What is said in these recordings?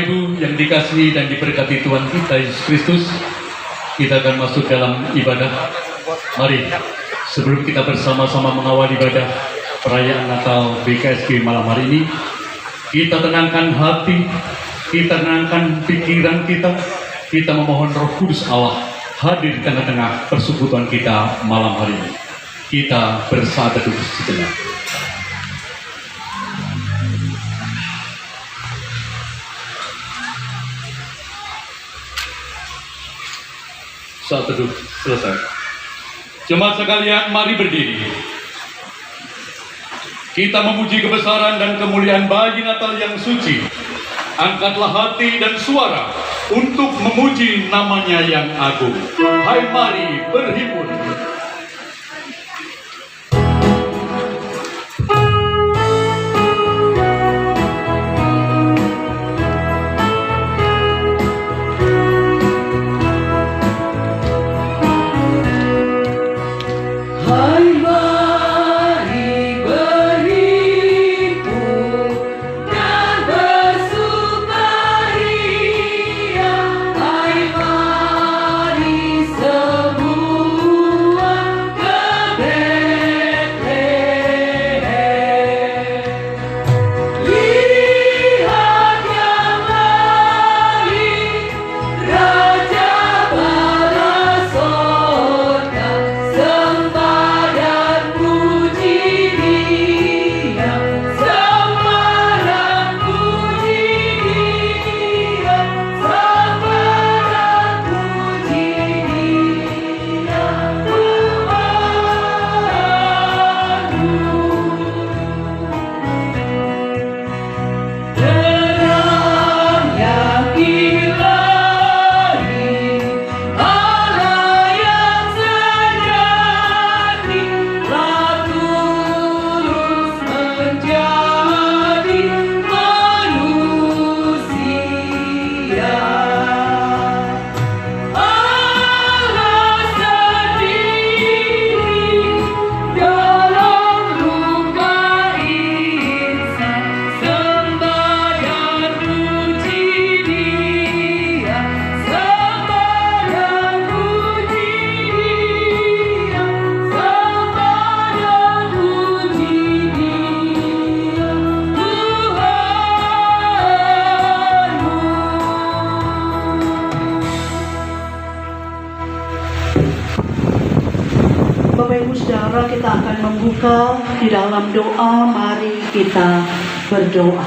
Bapak Ibu yang dikasihi dan diberkati Tuhan kita Yesus Kristus, kita akan masuk dalam ibadah. Mari, sebelum kita bersama-sama mengawal ibadah perayaan Natal BKSG malam hari ini, kita tenangkan hati, kita tenangkan pikiran kita memohon Roh Kudus Allah hadir di tengah-tengah persekutuan kita malam hari ini. Kita bersaat teduh sejenak. Saat teduh selesai. Jemaat sekalian, mari berdiri. Kita memuji kebesaran dan kemuliaan bayi Natal yang suci. Angkatlah hati dan suara untuk memuji namanya yang agung. Hai, mari berhibur. Kita akan membuka di dalam doa. Mari kita berdoa.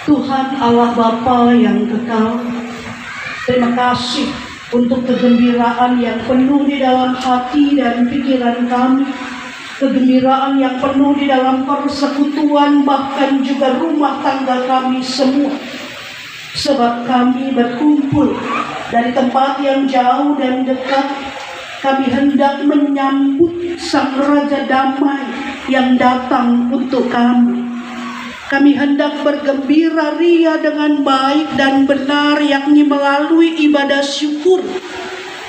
Tuhan Allah Bapa yang kekal, terima kasih untuk kegembiraan yang penuh di dalam hati dan pikiran kami, kegembiraan yang penuh di dalam persekutuan, bahkan juga rumah tangga kami semua. Sebab kami berkumpul dari tempat yang jauh dan dekat, kami hendak menyambut Sang Raja Damai yang datang untuk kami. Kami hendak bergembira ria dengan baik dan benar, yakni melalui ibadah syukur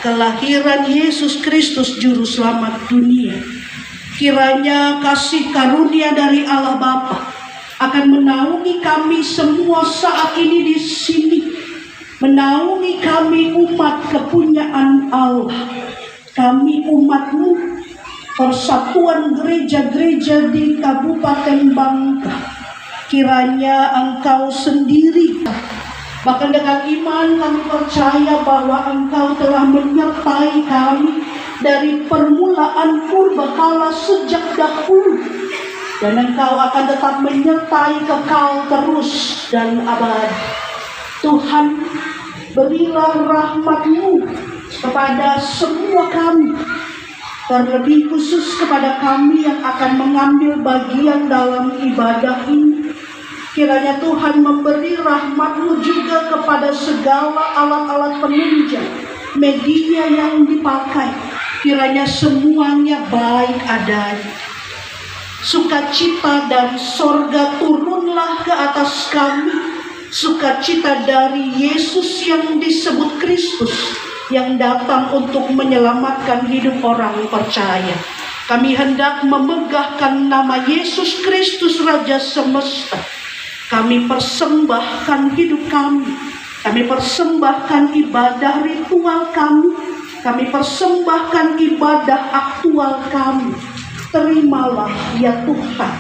kelahiran Yesus Kristus Juru Selamat dunia. Kiranya kasih karunia dari Allah Bapa akan menaungi kami semua saat ini di sini, menaungi kami umat kepunyaan Allah, kami umat-Mu, persatuan gereja-gereja di Kabupaten Bangka. Kiranya Engkau sendiri, bahkan dengan iman kami percaya bahwa Engkau telah menyertai kami dari permulaan purbakala sejak dahulu, dan Engkau akan tetap menyertai kekal terus dan abadi. Tuhan, berilah rahmat-Mu kepada semua kami, terlebih khusus kepada kami yang akan mengambil bagian dalam ibadah ini. Kiranya Tuhan memberi rahmat-Mu juga kepada segala alat-alat penunjang, media yang dipakai. Kiranya semuanya baik adanya. Sukacita dari sorga turunlah ke atas kami, sukacita dari Yesus yang disebut Kristus, yang datang untuk menyelamatkan hidup orang percaya. Kami hendak memegahkan nama Yesus Kristus Raja Semesta. Kami persembahkan hidup kami. Kami persembahkan ibadah ritual kami. Kami persembahkan ibadah aktual kami. Terimalah ya Tuhan.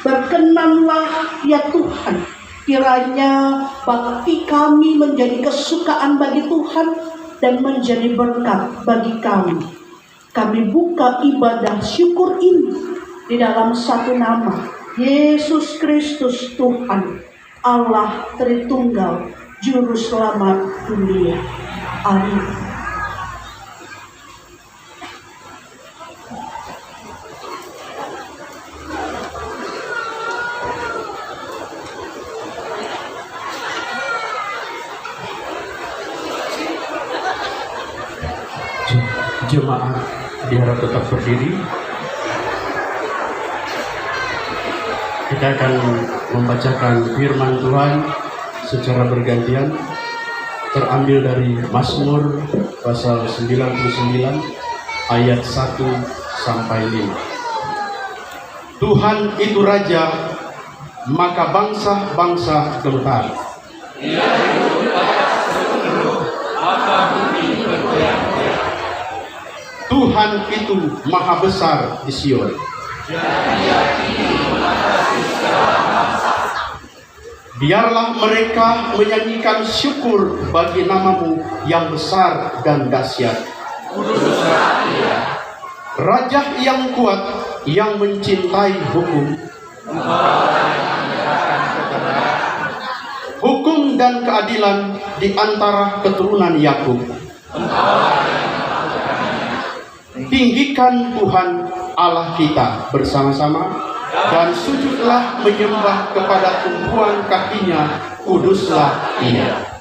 Berkenanlah ya Tuhan. Kiranya bakti kami menjadi kesukaan bagi Tuhan dan menjadi berkat bagi kami. Kami buka ibadah syukur ini di dalam satu nama, Yesus Kristus Tuhan, Allah Tritunggal, Juru Selamat dunia. Amin. Jemaat diharap tetap berdiri. Kita akan membacakan firman Tuhan secara bergantian, terambil dari Mazmur pasal 99 ayat 1 sampai 5. Tuhan itu Raja, maka bangsa-bangsa gentar. Dia hidup atas seluruh, maka bumi bergoyang. Tuhan itu maha besar di Sion. Biarlah mereka menyanyikan syukur bagi namamu yang besar dan dahsyat. Raja yang kuat, yang mencintai hukum. Hukum dan keadilan di antara keturunan Yakub. Tinggikan Tuhan Allah kita bersama-sama dan sujudlah menyembah kepada tumpuan kakinya, kuduslah Ia.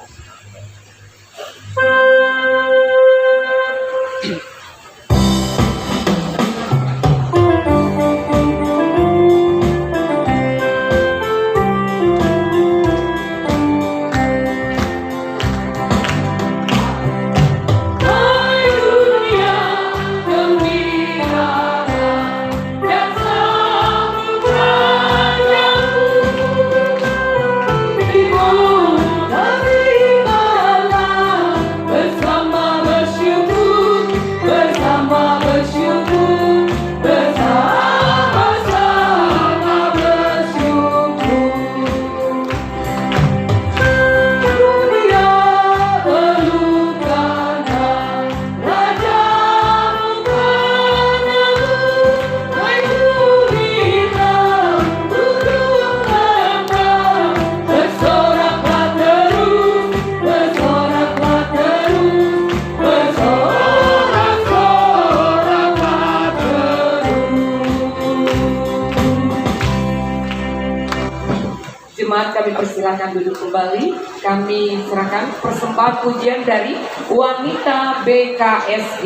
Kami persilakan duduk kembali. Kami serahkan persembahan pujian dari wanita BKSG.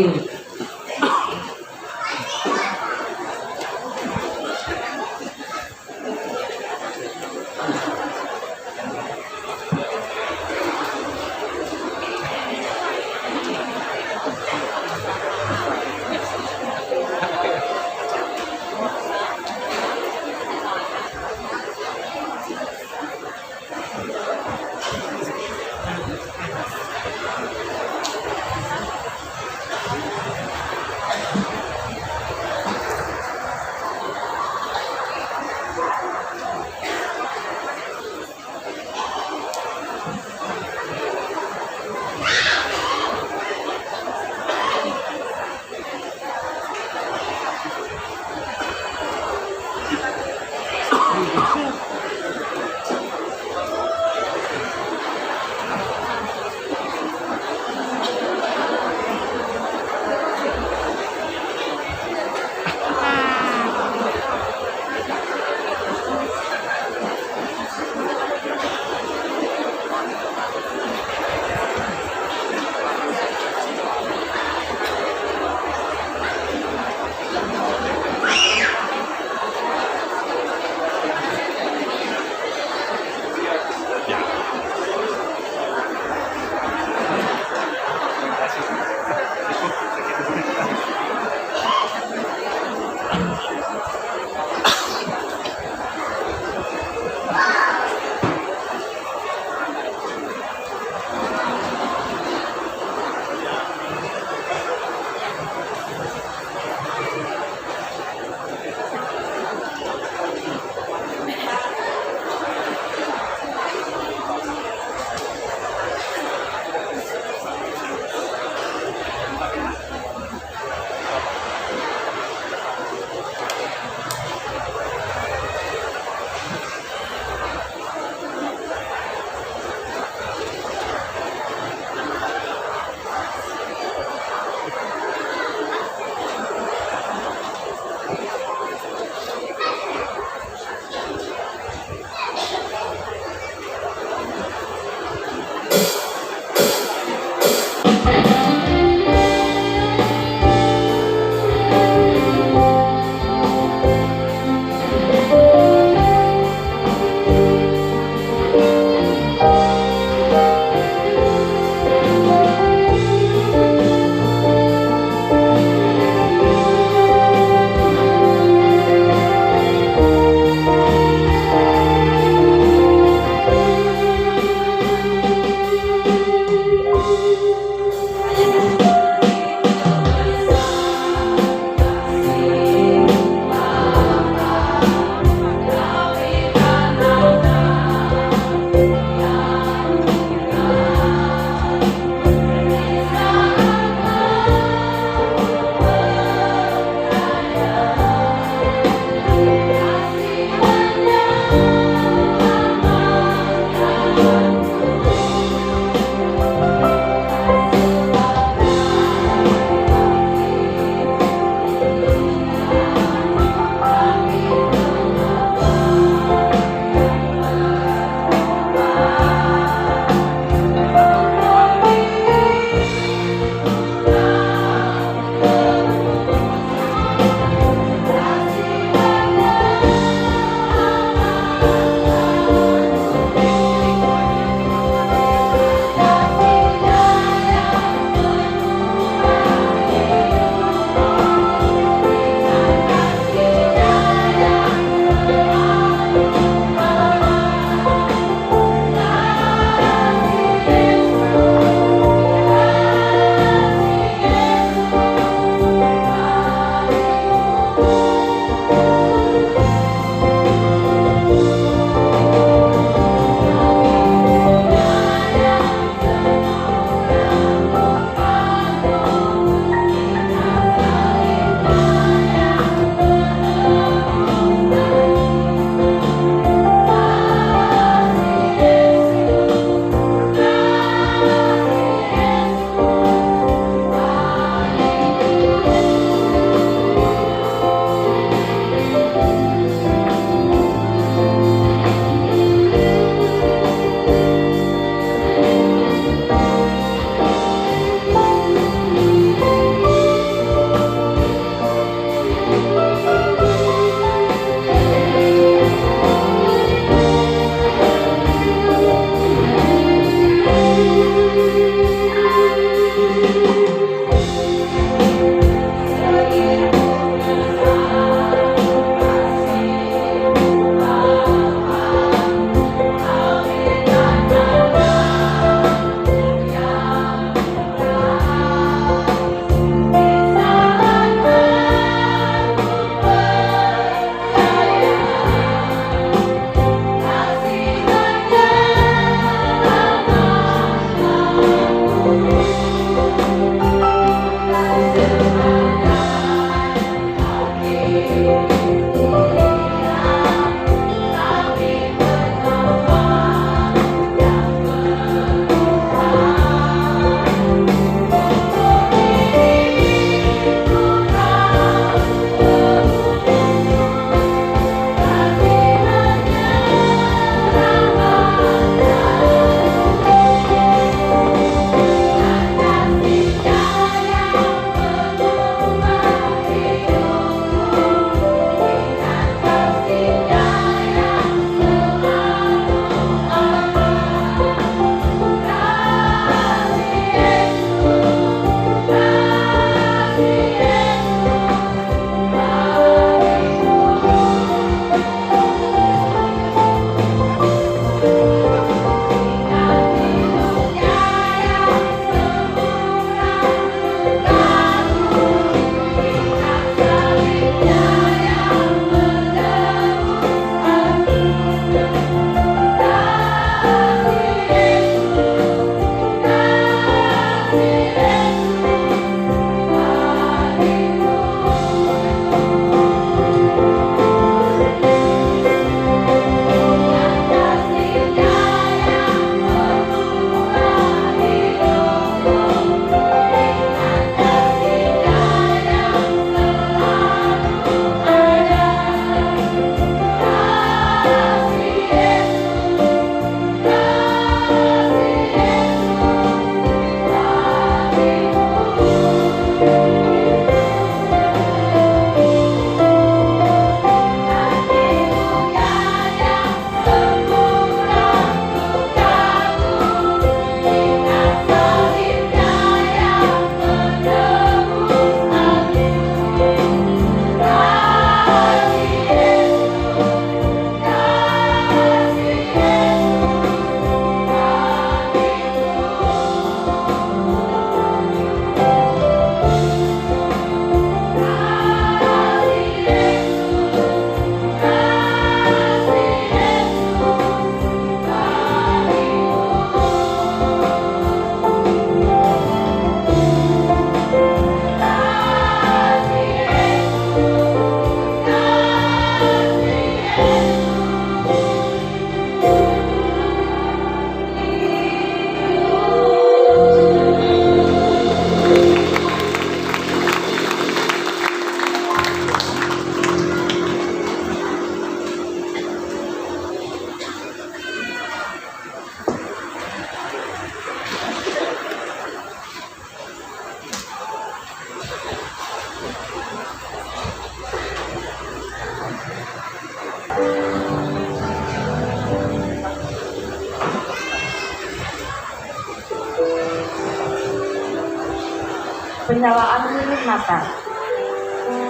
penyalaan lilin Natal.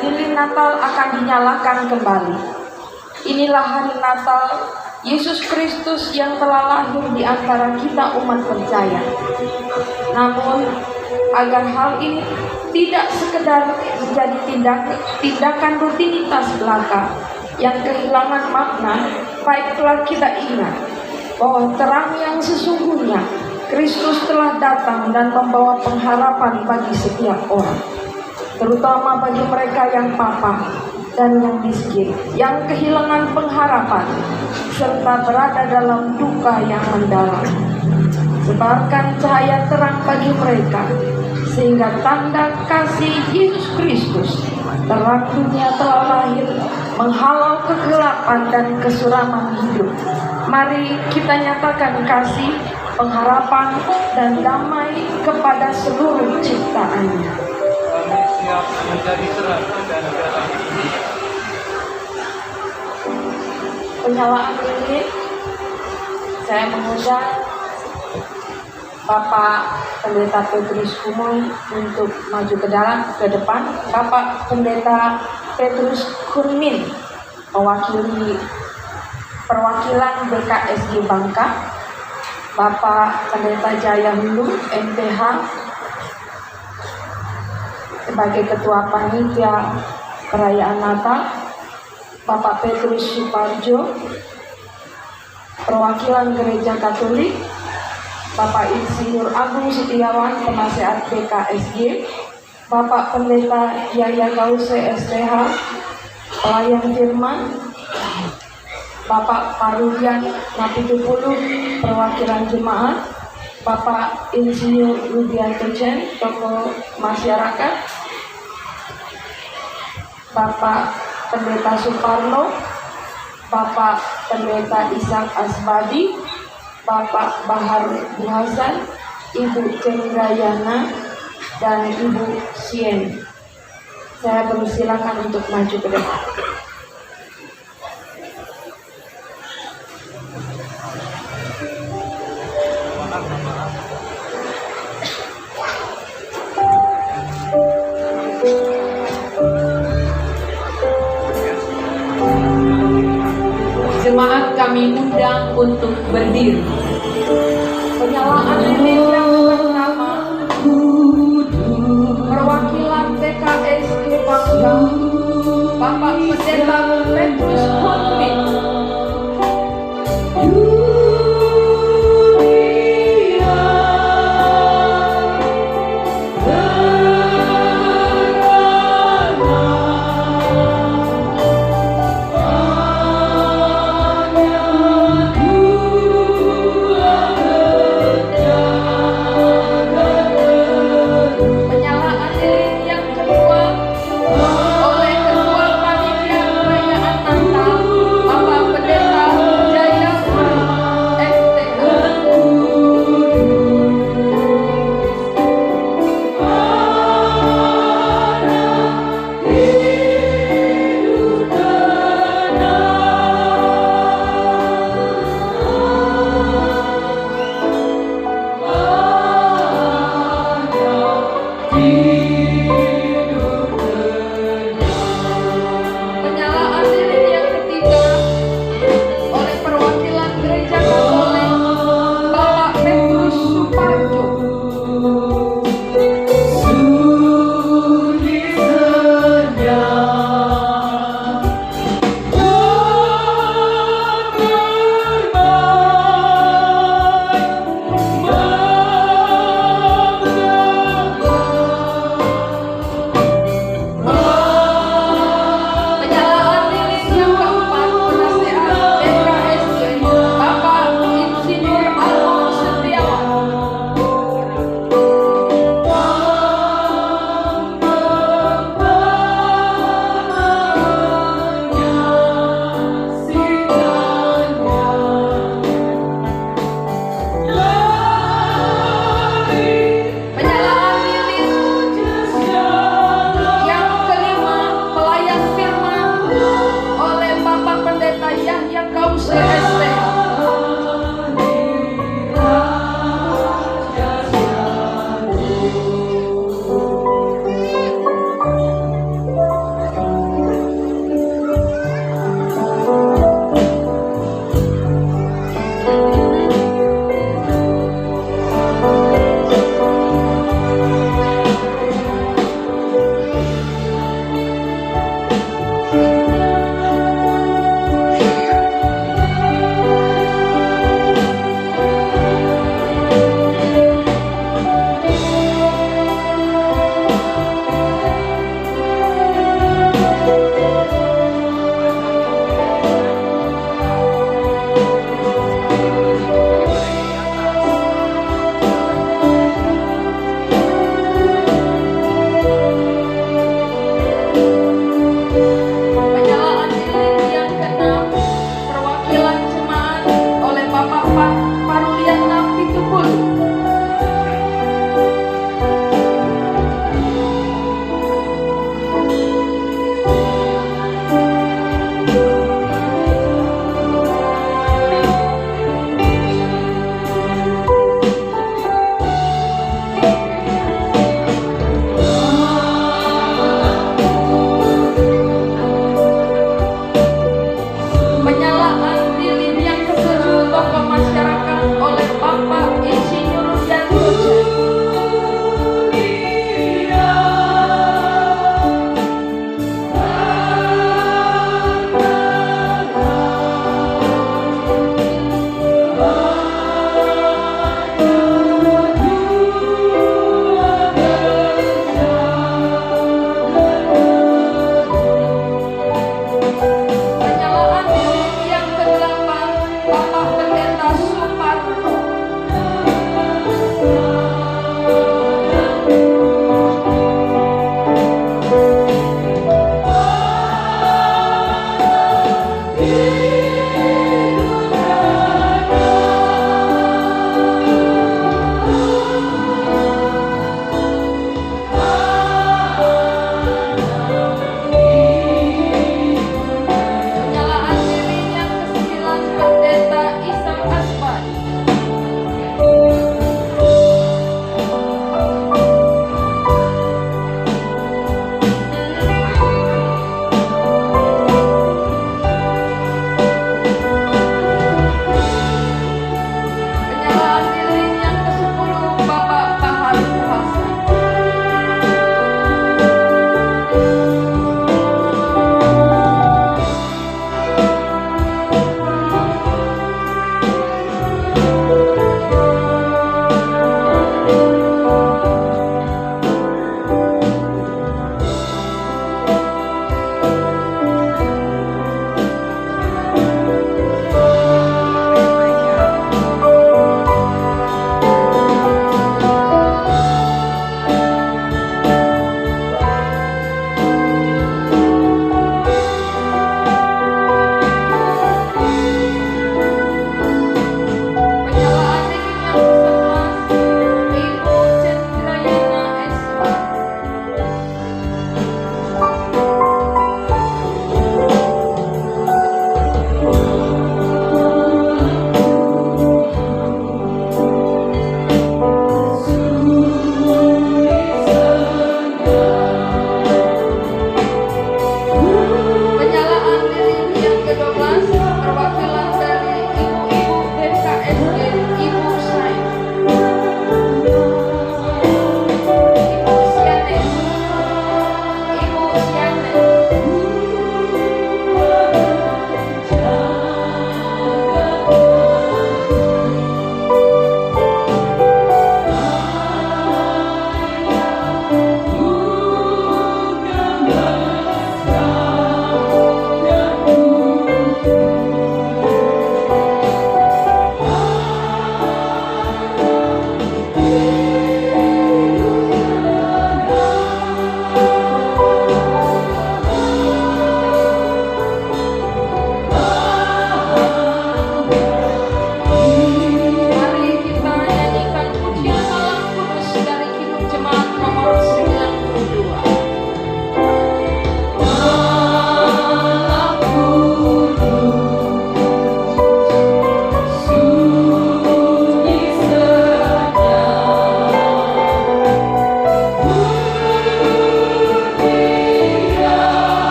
Lilin Natal akan dinyalakan kembali. Inilah hari Natal Yesus Kristus yang telah lahir di antara kita umat percaya. Namun, agar hal ini tidak sekedar menjadi tindakan rutinitas belaka yang kehilangan makna, baiklah kita ingat bahwa terang yang sesungguhnya Kristus telah datang dan membawa pengharapan bagi setiap orang, terutama bagi mereka yang papa dan yang miskin, yang kehilangan pengharapan serta berada dalam duka yang mendalam. Sebarkan cahaya terang bagi mereka, sehingga tanda kasih Yesus Kristus, terang dunia telah lahir, menghalau kegelapan dan kesuraman hidup. Mari kita nyatakan kasih, pengharapan, dan damai kepada seluruh ciptaannya. Kami siap menjadi terang dan terang. Penyalaan ini saya mengundang Bapak Pendeta Petrus Kumoy untuk maju ke depan. Bapak Pendeta Petrus Kunmin mewakili perwakilan BKSG Bangka. Bapak Pendeta Jaya Hulu MPH sebagai Ketua Panitia Perayaan Natal. Bapak Petrus Suparjo, perwakilan Gereja Katolik. Bapak Insinyur Agung Setiawan, penasehat BKSG. Bapak Pendeta Yaya Gause STH, pelayan firman. Bapak Parulian Napitupulu, perwakilan jemaat. Bapak Insinyur Rudianto Chen, tokoh masyarakat. Bapak Pendeta Suparno, Bapak Pendeta Ishak Asbadi, Bapak Bahar Hasan, Ibu Cendrayana, dan Ibu Sien. Saya persilakan untuk maju ke depan. Jemaat kami undang untuk berdiri. Penyalaan lilin yang pertama, perwakilan BKSG Bangka, Bapak Pendeta Petrus Kunmin.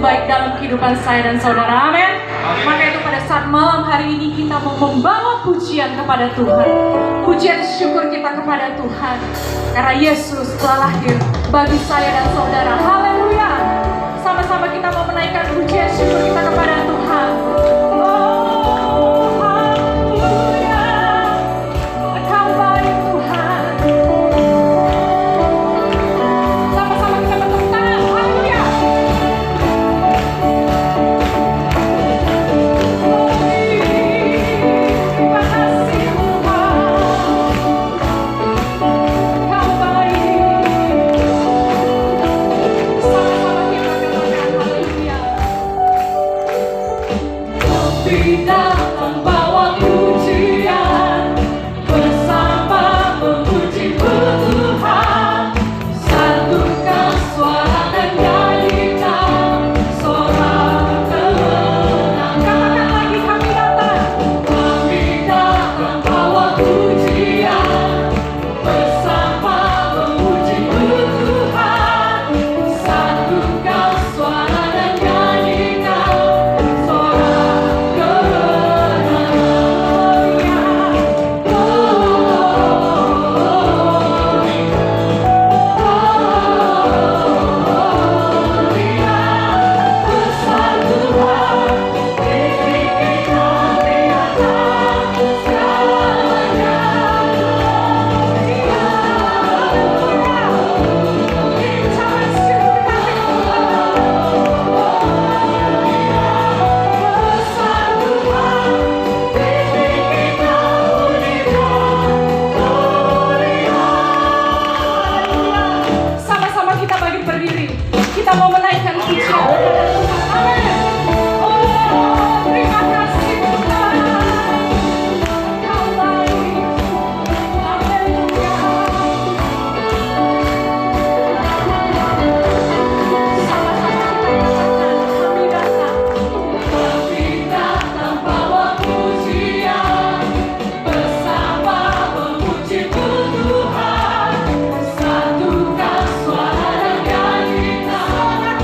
baik dalam kehidupan saya dan saudara, amin. Maka itu pada saat malam hari ini kita mau membawa pujian kepada Tuhan. Pujian syukur kita kepada Tuhan karena Yesus telah lahir bagi saya dan saudara. Haleluya. Sama-sama kita mau menaikkan pujian syukur kita kepada Tuhan. Oh, haleluya. Engkau baik Tuhan. Sama-sama kita bertepuk tangan. Haleluya. Terima kasih Tuhan. Engkau baik. Sama-sama kita katakan haleluya. Lebih datang bawa pujian, bersama memuji Tuhan. Satukan suara dan nyanyikan sorak kemenangan. Katakan lagi, kami datang bawa pujian, bersama memuji Tuhan. Satukan suara dan nyanyikan sorak kemenangan. Besar Tuhan, diri kita di atas segalanya. Ucapan syukur kasih besar Tuhan, diri kita sama-sama kita bagi berdiri. Kita mau menaikkan pujian kepada Tuhan. Amin. Oh, terima kasih Tuhan. Engkau baik. Haleluya. Sama-sama kita katakan, kami datang bawa pujian, bersama memuji Tuhan. Satukan suara dan nyanyikan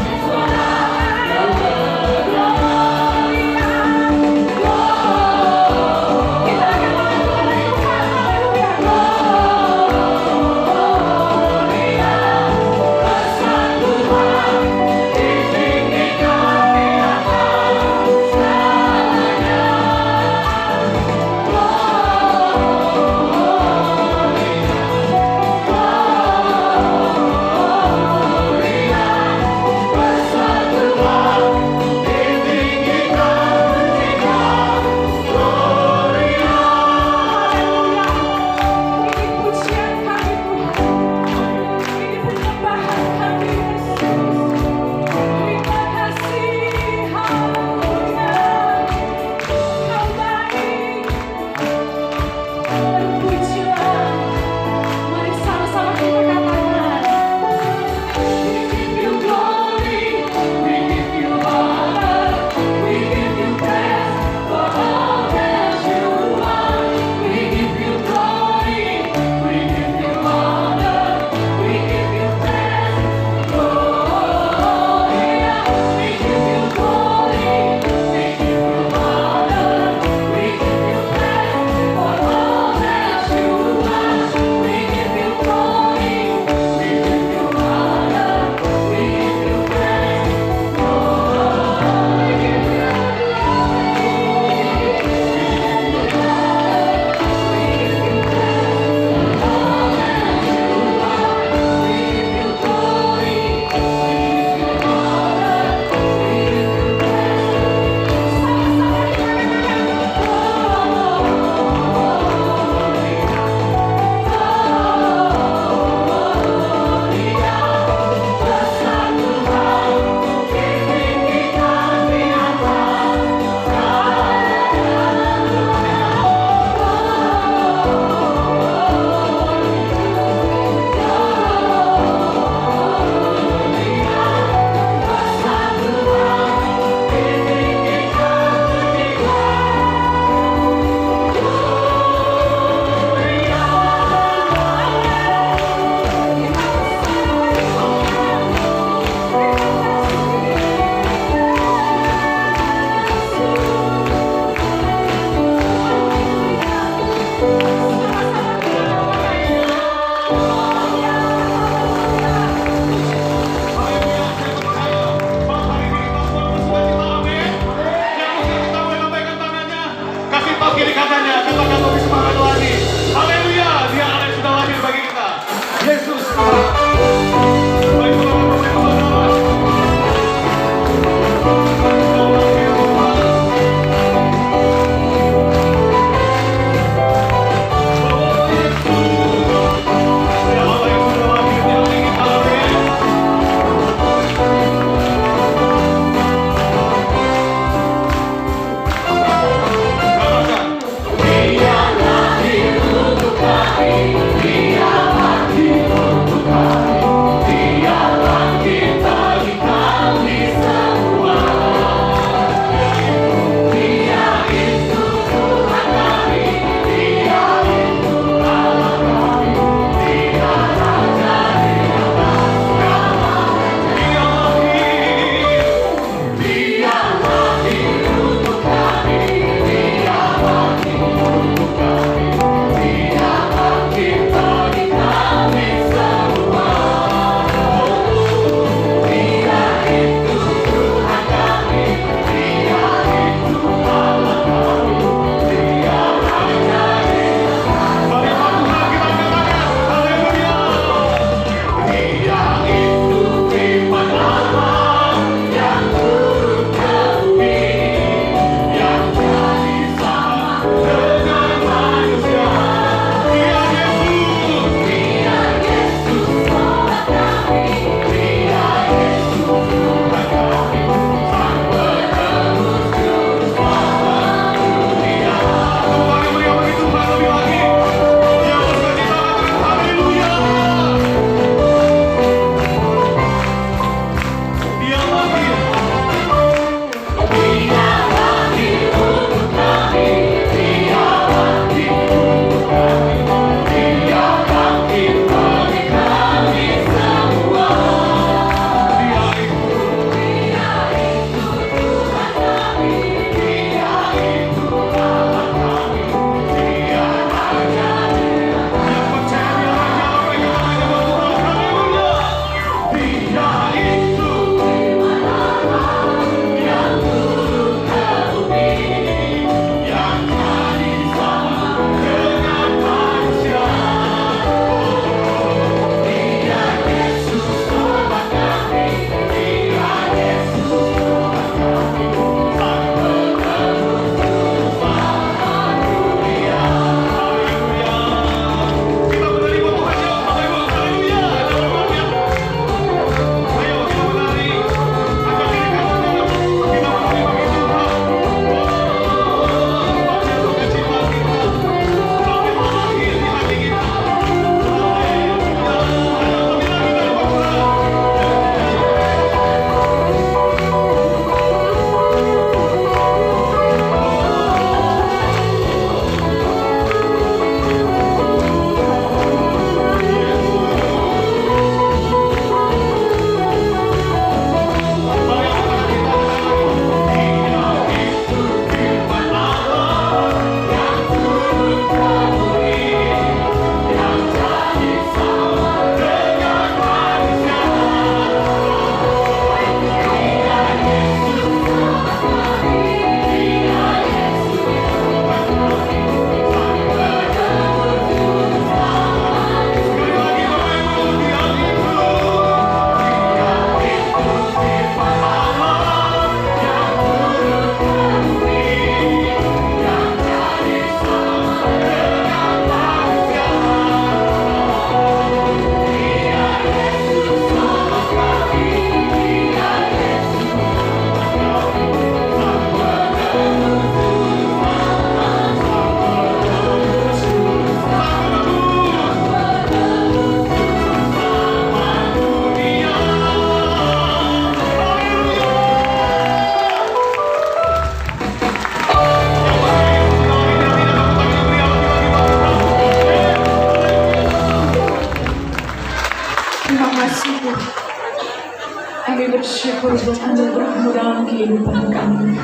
bersyukur buat anugerah-Mu dalam kehidupan kami.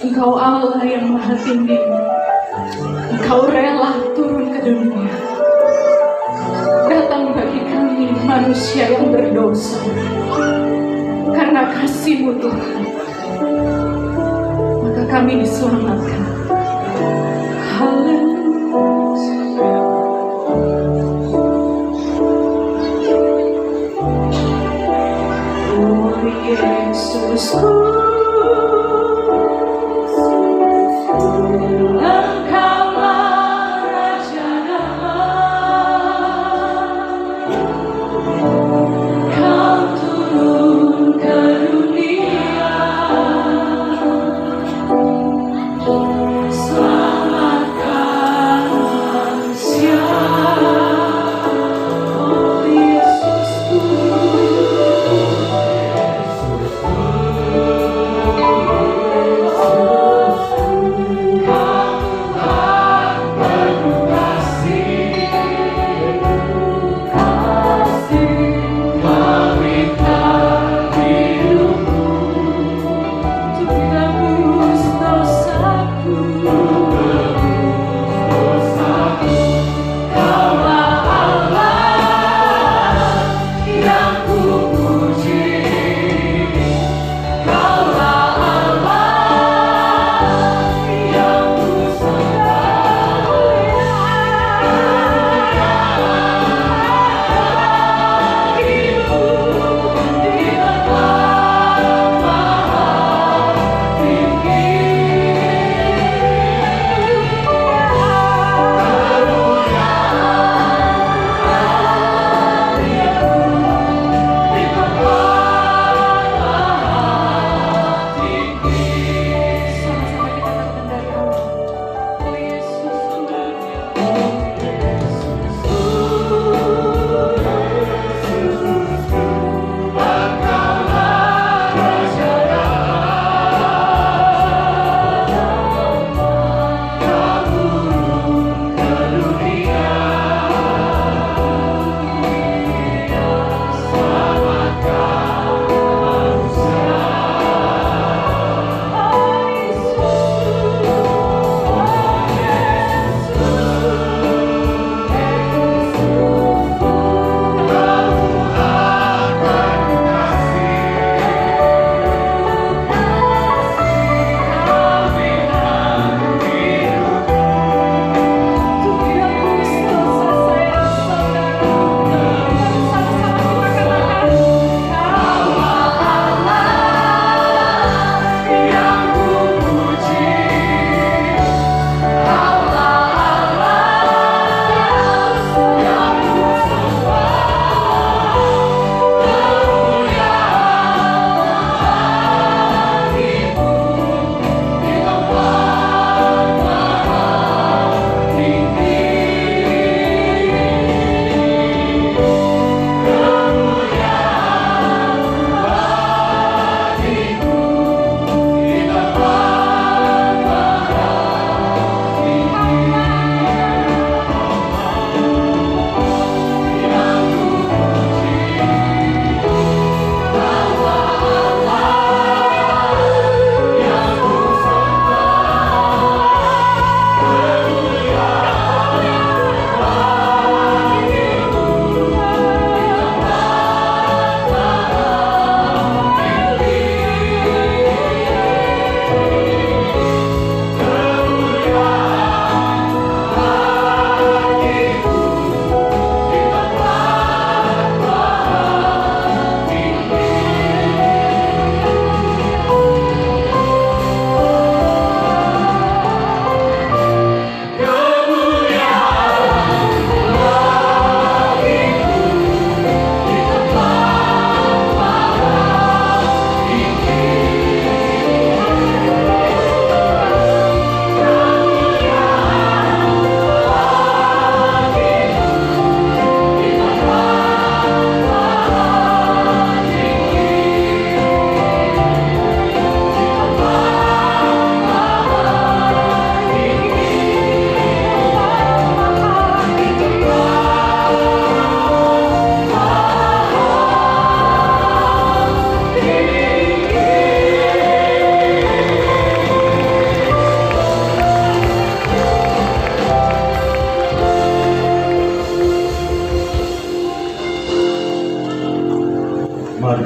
Engkau Allah yang Maha Tinggi. Engkau rela turun ke dunia, datang bagi kami manusia yang berdosa. Karena kasih-Mu Tuhan, maka kami diselamatkan. Haleluya. Oh Yesusku, Engkaulah Raja damai. Kau turun ke dunia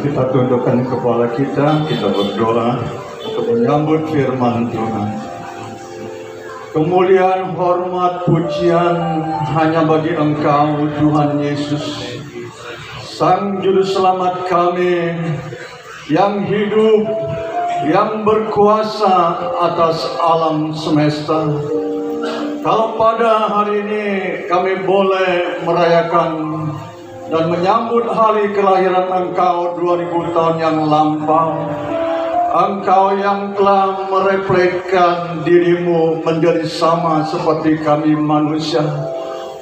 kita tundukkan kepala kita berdoa untuk menyambut firman Tuhan. Kemuliaan, hormat, pujian hanya bagi Engkau, Tuhan Yesus, Sang Juru Selamat kami, yang hidup, yang berkuasa atas alam semesta. Kalau pada hari ini kami boleh merayakan dan menyambut hari kelahiran Engkau 2000 tahun yang lampau, Engkau yang telah merefleksikan dirimu menjadi sama seperti kami manusia,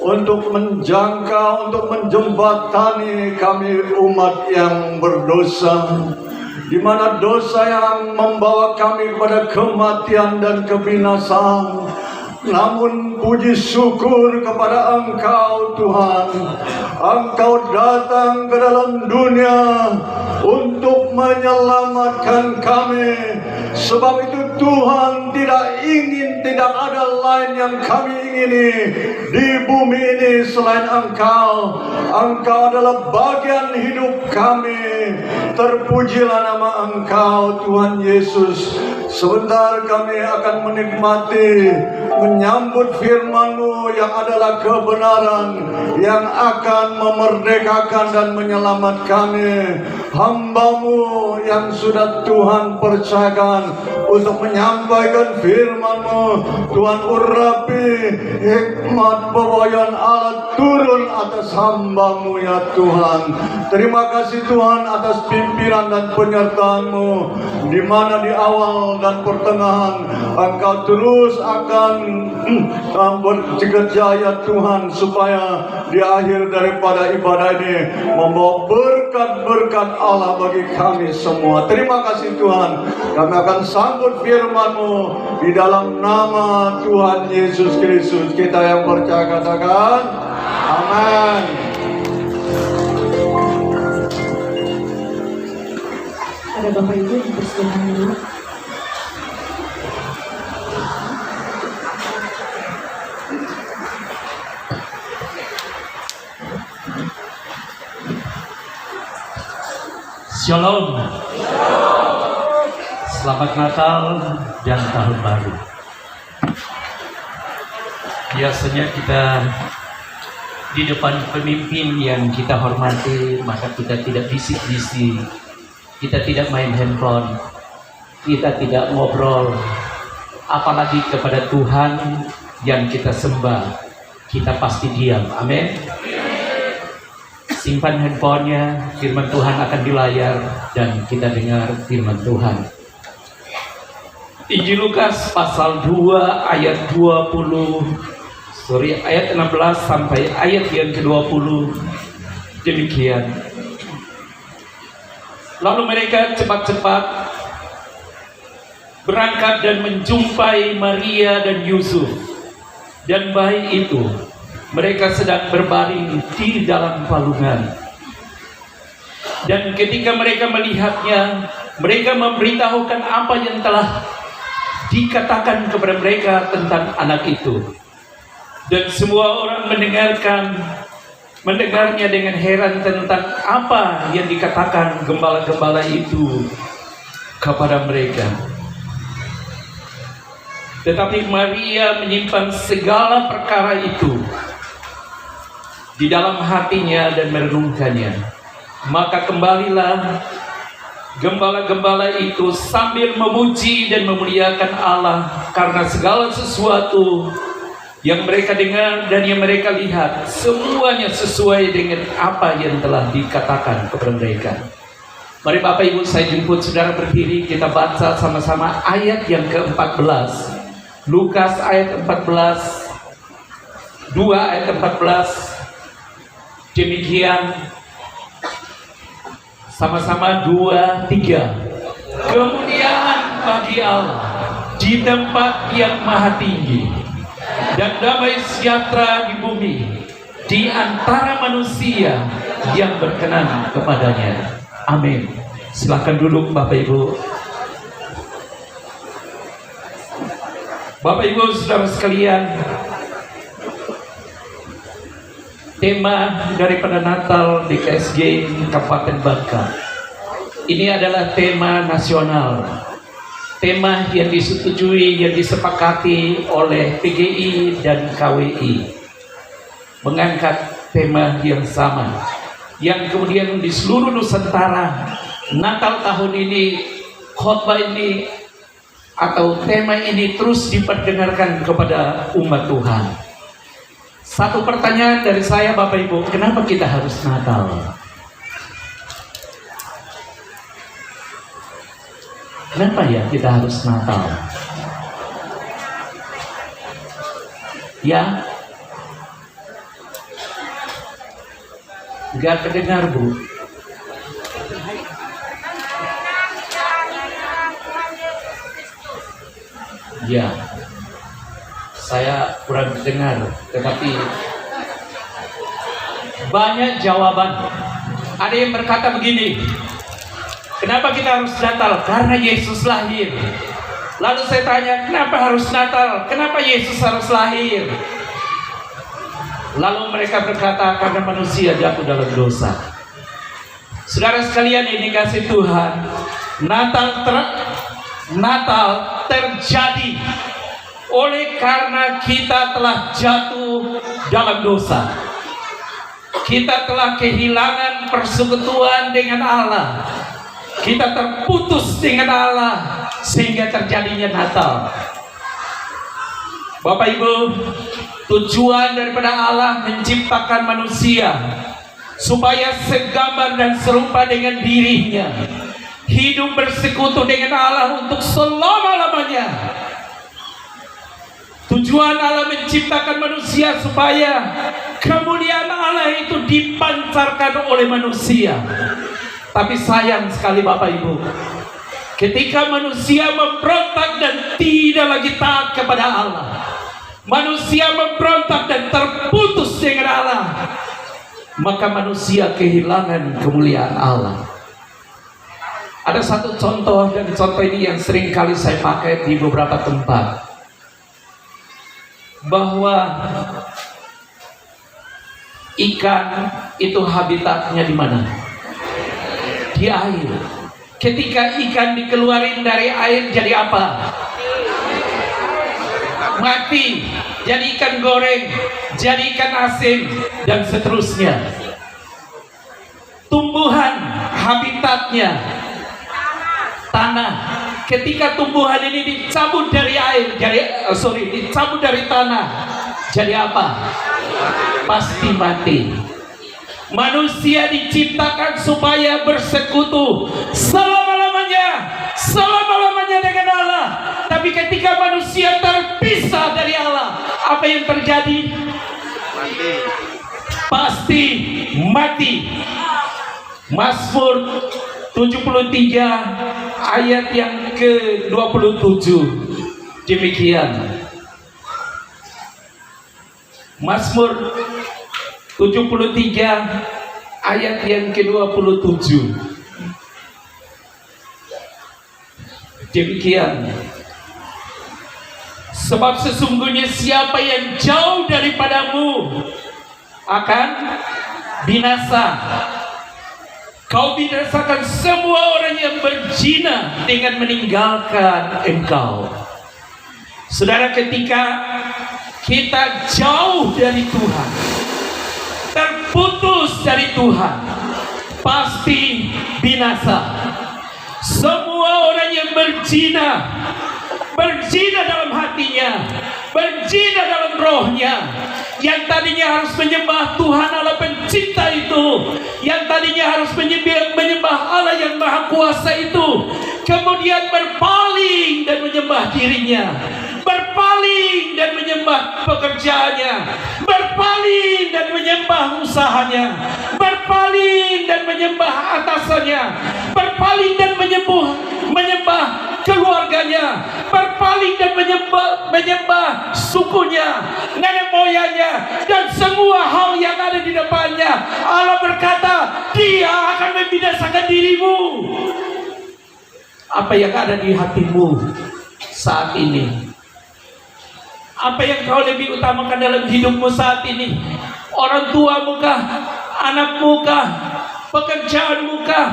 untuk menjangkau, untuk menjembatani kami umat yang berdosa, di mana dosa yang membawa kami kepada kematian dan kebinasaan. Namun puji syukur kepada Engkau Tuhan, Engkau datang ke dalam dunia untuk menyelamatkan kami. Sebab itu Tuhan tidak ada lain yang kami ingini di bumi ini selain Engkau. Engkau adalah bagian hidup kami. Terpujilah nama Engkau Tuhan Yesus. Sebentar kami akan menikmati, menyambut firman-Mu yang adalah kebenaran, yang akan memerdekakan dan menyelamatkan kami. Hamba-Mu yang sudah Tuhan percayakan untuk menyampaikan firman-Mu, Tuhan urapi hikmat pewahyuan Allah turun atas hamba-Mu ya Tuhan. Terima kasih Tuhan atas pimpinan dan penyertaan-Mu, di mana di awal dan pertengahan Engkau terus akan bekerja ya Tuhan, supaya di akhir daripada ibadah ini membawa berkat-berkat Allah bagi kami semua. Terima kasih Tuhan. Kami akan sambut firman-Mu di dalam nama Tuhan Yesus Kristus. Kita yang percaya katakan amin. Ada Bapak Ibu yang bersedia dulu. Shalom. Selamat Natal dan Tahun Baru. Biasanya kita di depan pemimpin yang kita hormati, maka kita tidak bisik-bisik, kita tidak main handphone, kita tidak ngobrol, apalagi kepada Tuhan yang kita sembah, kita pasti diam. Amin. Simpan handphonenya, firman Tuhan akan di layar dan kita dengar firman Tuhan. Injil Lukas pasal 2 ayat 16 sampai ayat yang ke-20 demikian. Lalu mereka cepat-cepat berangkat dan menjumpai Maria dan Yusuf dan bayi itu. Mereka sedang berbaring di dalam palungan. Dan ketika mereka melihatnya, mereka memberitahukan apa yang telah dikatakan kepada mereka tentang anak itu. Dan semua orang mendengarnya dengan heran tentang apa yang dikatakan gembala-gembala itu kepada mereka. Tetapi Maria menyimpan segala perkara itu di dalam hatinya dan merenungkannya. Maka kembalilah gembala-gembala itu sambil memuji dan memuliakan Allah karena segala sesuatu yang mereka dengar dan yang mereka lihat, semuanya sesuai dengan apa yang telah dikatakan kepada mereka. Mari Bapak Ibu saya jemput saudara berdiri, kita baca sama-sama ayat yang ke-14. Lukas ayat 14, 2 ayat 14. Demikian, sama-sama 2, 3. Kemuliaan bagi Allah di tempat yang maha tinggi, dan damai sejahtera di bumi di antara manusia yang berkenan kepadanya. Amin. Silakan duduk Bapak Ibu. Bapak Ibu saudara sekalian, tema daripada Natal di KSG Kabupaten Bangka Ini adalah tema nasional, tema yang disetujui, yang disepakati oleh PGI dan KWI, mengangkat tema yang sama, yang kemudian di seluruh Nusantara Natal tahun ini, khotbah ini atau tema ini terus diperdengarkan kepada umat Tuhan. Satu pertanyaan dari saya, Bapak Ibu, kenapa kita harus Natal? Kenapa ya kita harus Natal? Ya, nggak kedengar, Bu. Ya, saya kurang dengar, tetapi banyak jawaban. Ada yang berkata begini, kenapa kita harus Natal? Karena Yesus lahir. Lalu saya tanya, kenapa harus Natal? Kenapa Yesus harus lahir? Lalu mereka berkata, karena manusia jatuh dalam dosa. Saudara sekalian, ini kasih Tuhan, Natal terjadi oleh karena kita telah jatuh dalam dosa. Kita telah kehilangan persekutuan dengan Allah. Kita terputus dengan Allah sehingga terjadinya Natal. Bapak Ibu, tujuan daripada Allah menciptakan manusia supaya segambar dan serupa dengan dirinya, hidup bersekutu dengan Allah untuk selama-lamanya. Tujuan Allah menciptakan manusia supaya kemuliaan Allah itu dipancarkan oleh manusia. Tapi sayang sekali Bapak Ibu, ketika manusia memberontak dan tidak lagi taat kepada Allah, manusia memberontak dan terputus dengan Allah, maka manusia kehilangan kemuliaan Allah. Ada satu contoh, dan contoh ini yang sering kali saya pakai di beberapa tempat, bahwa ikan itu habitatnya di mana? Di air. Ketika ikan dikeluarin dari air jadi apa? Mati. Jadi ikan goreng, jadi ikan asin, dan seterusnya. Tumbuhan habitatnya tanah. Ketika tumbuhan ini dicabut dari air, dicabut dari tanah, jadi apa? Pasti mati. Manusia diciptakan supaya bersekutu selama-lamanya dengan Allah. Tapi ketika manusia terpisah dari Allah, apa yang terjadi? Mati. Pasti mati. Mazmur 73 ayat yang ke-27 demikian. Mazmur 73 ayat yang ke-27 demikian. Sebab sesungguhnya siapa yang jauh daripadamu akan binasa. Kau binasakan semua orang yang berzina dengan meninggalkan engkau. Saudara, ketika kita jauh dari Tuhan, terputus dari Tuhan, pasti binasa. Semua orang yang berzina dalam hatinya, berzina dalam rohnya, yang tadinya harus menyembah Tuhan Allah pencipta itu, yang tadinya harus menyembah Allah yang maha kuasa itu, kemudian berpaling dan menyembah dirinya, berpaling dan menyembah pekerjaannya, berpaling dan menyembah usahanya, berpaling dan menyembah atasannya, berpaling dan menyembah keluarganya, berpaling dan menyembah sukunya, nenek moyangnya, dan semua hal yang ada di depannya. Allah berkata, Dia akan membinasakan dirimu. Apa yang ada di hatimu saat ini? Apa yang kau lebih utamakan dalam hidupmu saat ini? Orang tuamu kah? Anakmu kah? Pekerjaanmu kah?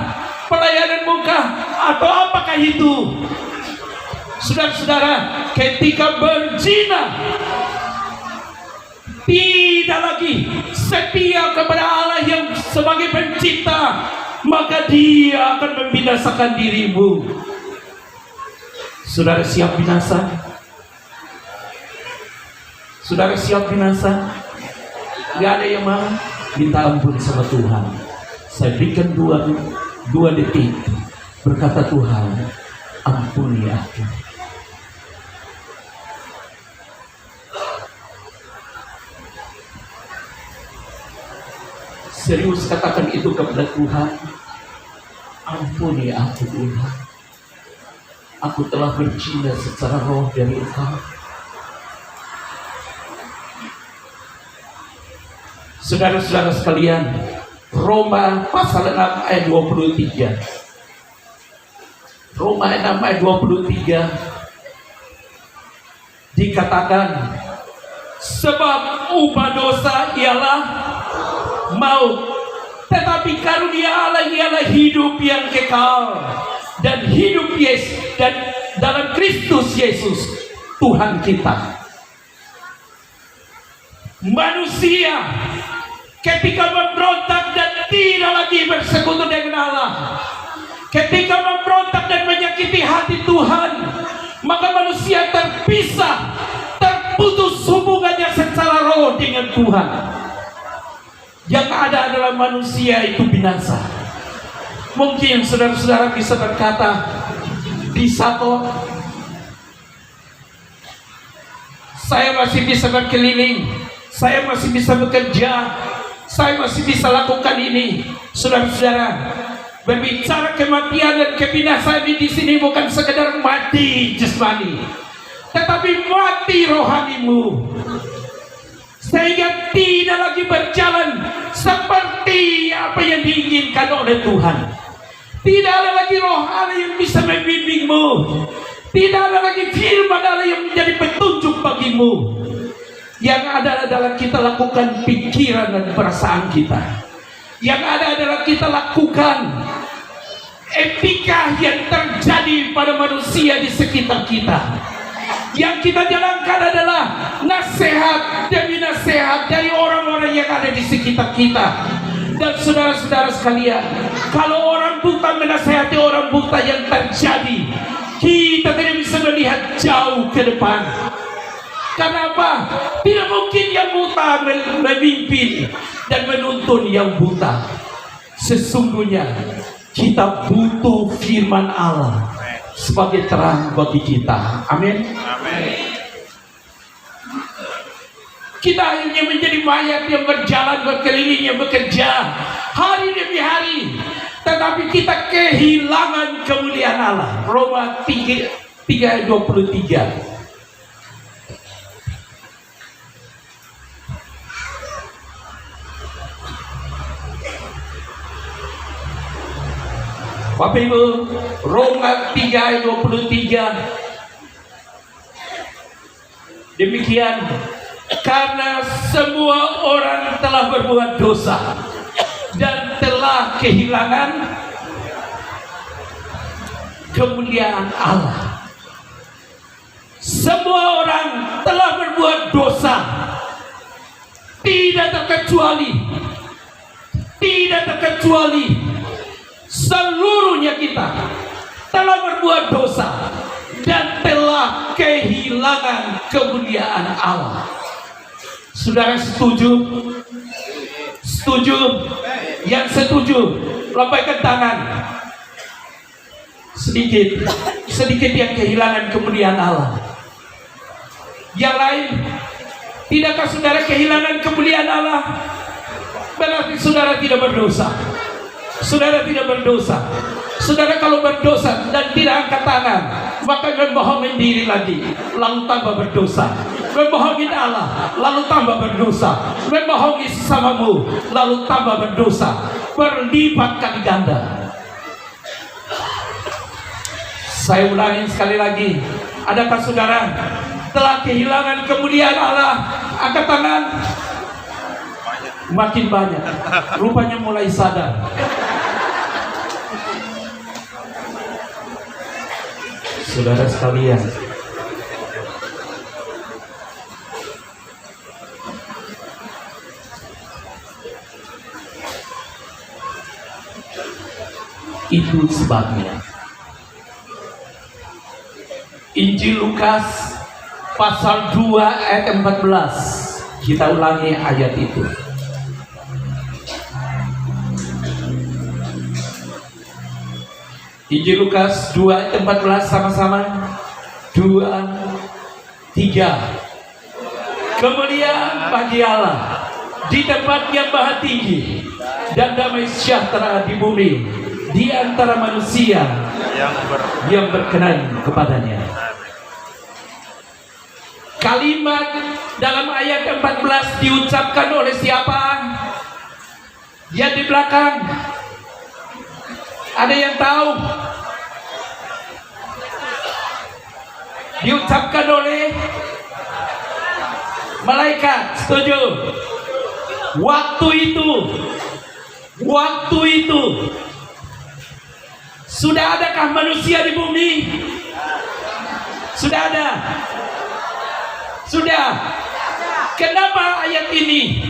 Pelayanan muka atau apakah itu? Saudara-saudara, ketika berzina, tidak lagi setia kepada Allah yang sebagai pencipta, maka dia akan membinasakan dirimu. Saudara siap binasa? Saudara siap binasa? Gak ada yang mau minta ampun sama Tuhan. Saya berikan dua detik. Berkata Tuhan, ampuni aku. Serius katakan itu kepada Tuhan. Ampuni aku Tuhan. Aku telah berzina secara roh dari Engkau. Saudara-saudara sekalian, Roma pasal 6 ayat 23. Roma 6 ayat 23 dikatakan, sebab upah dosa ialah maut, tetapi karunia Allah ialah hidup yang kekal dan hidup Yesus dan dalam Kristus Yesus Tuhan kita. Manusia ketika memberontak dan tidak lagi bersekutu dengan Allah, ketika memberontak dan menyakiti hati Tuhan, maka manusia terpisah, terputus hubungannya secara roh dengan Tuhan. Yang ada adalah manusia itu binasa. Mungkin saudara-saudara bisa berkata, bisa kok, saya masih bisa berkeliling, saya masih bisa bekerja, saya masih bisa lakukan ini. Saudara-saudara, berbicara kematian dan kebinasaan di sini bukan sekedar mati jasmani, tetapi mati rohanimu, sehingga tidak lagi berjalan seperti apa yang diinginkan oleh Tuhan. Tidak ada lagi roh Allah yang bisa membimbingmu. Tidak ada lagi firman Allah yang menjadi petunjuk bagimu. Yang ada adalah kita lakukan pikiran dan perasaan kita. Yang ada adalah kita lakukan etika yang terjadi pada manusia di sekitar kita. Yang kita jalankan adalah nasihat demi nasihat dari orang-orang yang ada di sekitar kita. Dan saudara-saudara sekalian, kalau orang buta menasihati orang buta, yang terjadi kita tidak bisa melihat jauh ke depan. Kenapa? Tidak mungkin yang buta memimpin dan menuntun yang buta. Sesungguhnya kita butuh firman Allah sebagai terang bagi kita. Amin. Kita akhirnya menjadi mayat yang berjalan berkeliling, yang bekerja hari demi hari, tetapi kita kehilangan kemuliaan Allah. Roma 3 ayat 23. Bapak Ibu, Roma 3 ayat 23. Demikian, karena semua orang telah berbuat dosa dan telah kehilangan kemuliaan Allah. Semua orang telah berbuat dosa, tidak terkecuali seluruhnya kita telah berbuat dosa dan telah kehilangan kemuliaan Allah. Saudara setuju? Setuju? Yang setuju, lambaikan tangan. Sedikit yang kehilangan kemuliaan Allah. Yang lain, tidakkah saudara kehilangan kemuliaan Allah? Berarti saudara tidak berdosa. Saudara tidak berdosa. Saudara kalau berdosa dan tidak angkat tangan, maka membohongin diri lagi, lalu tambah berdosa. Membohongin Allah, lalu tambah berdosa. Membohongi sesamamu, lalu tambah berdosa. Berlipat kali ganda. Saya ulangi sekali lagi. Adakah saudara telah kehilangan kemuliaan Allah? Angkat tangan. Makin banyak. Rupanya mulai sadar. saudara sekalian, itu sebabnya Injil Lukas pasal 2 ayat 14, kita ulangi ayat itu. Injil Lukas 2 ayat 14, sama-sama. 2, 3. Kemuliaan bagi Allah di tempat yang maha tinggi, dan damai sejahtera di bumi di antara manusia yang berkenan kepadanya. Kalimat dalam ayat 14 diucapkan oleh siapa? Yang di belakang, ada yang tahu? Diucapkan oleh malaikat, setuju? Waktu itu sudah adakah manusia di bumi? Sudah ada? Sudah. Kenapa ayat ini?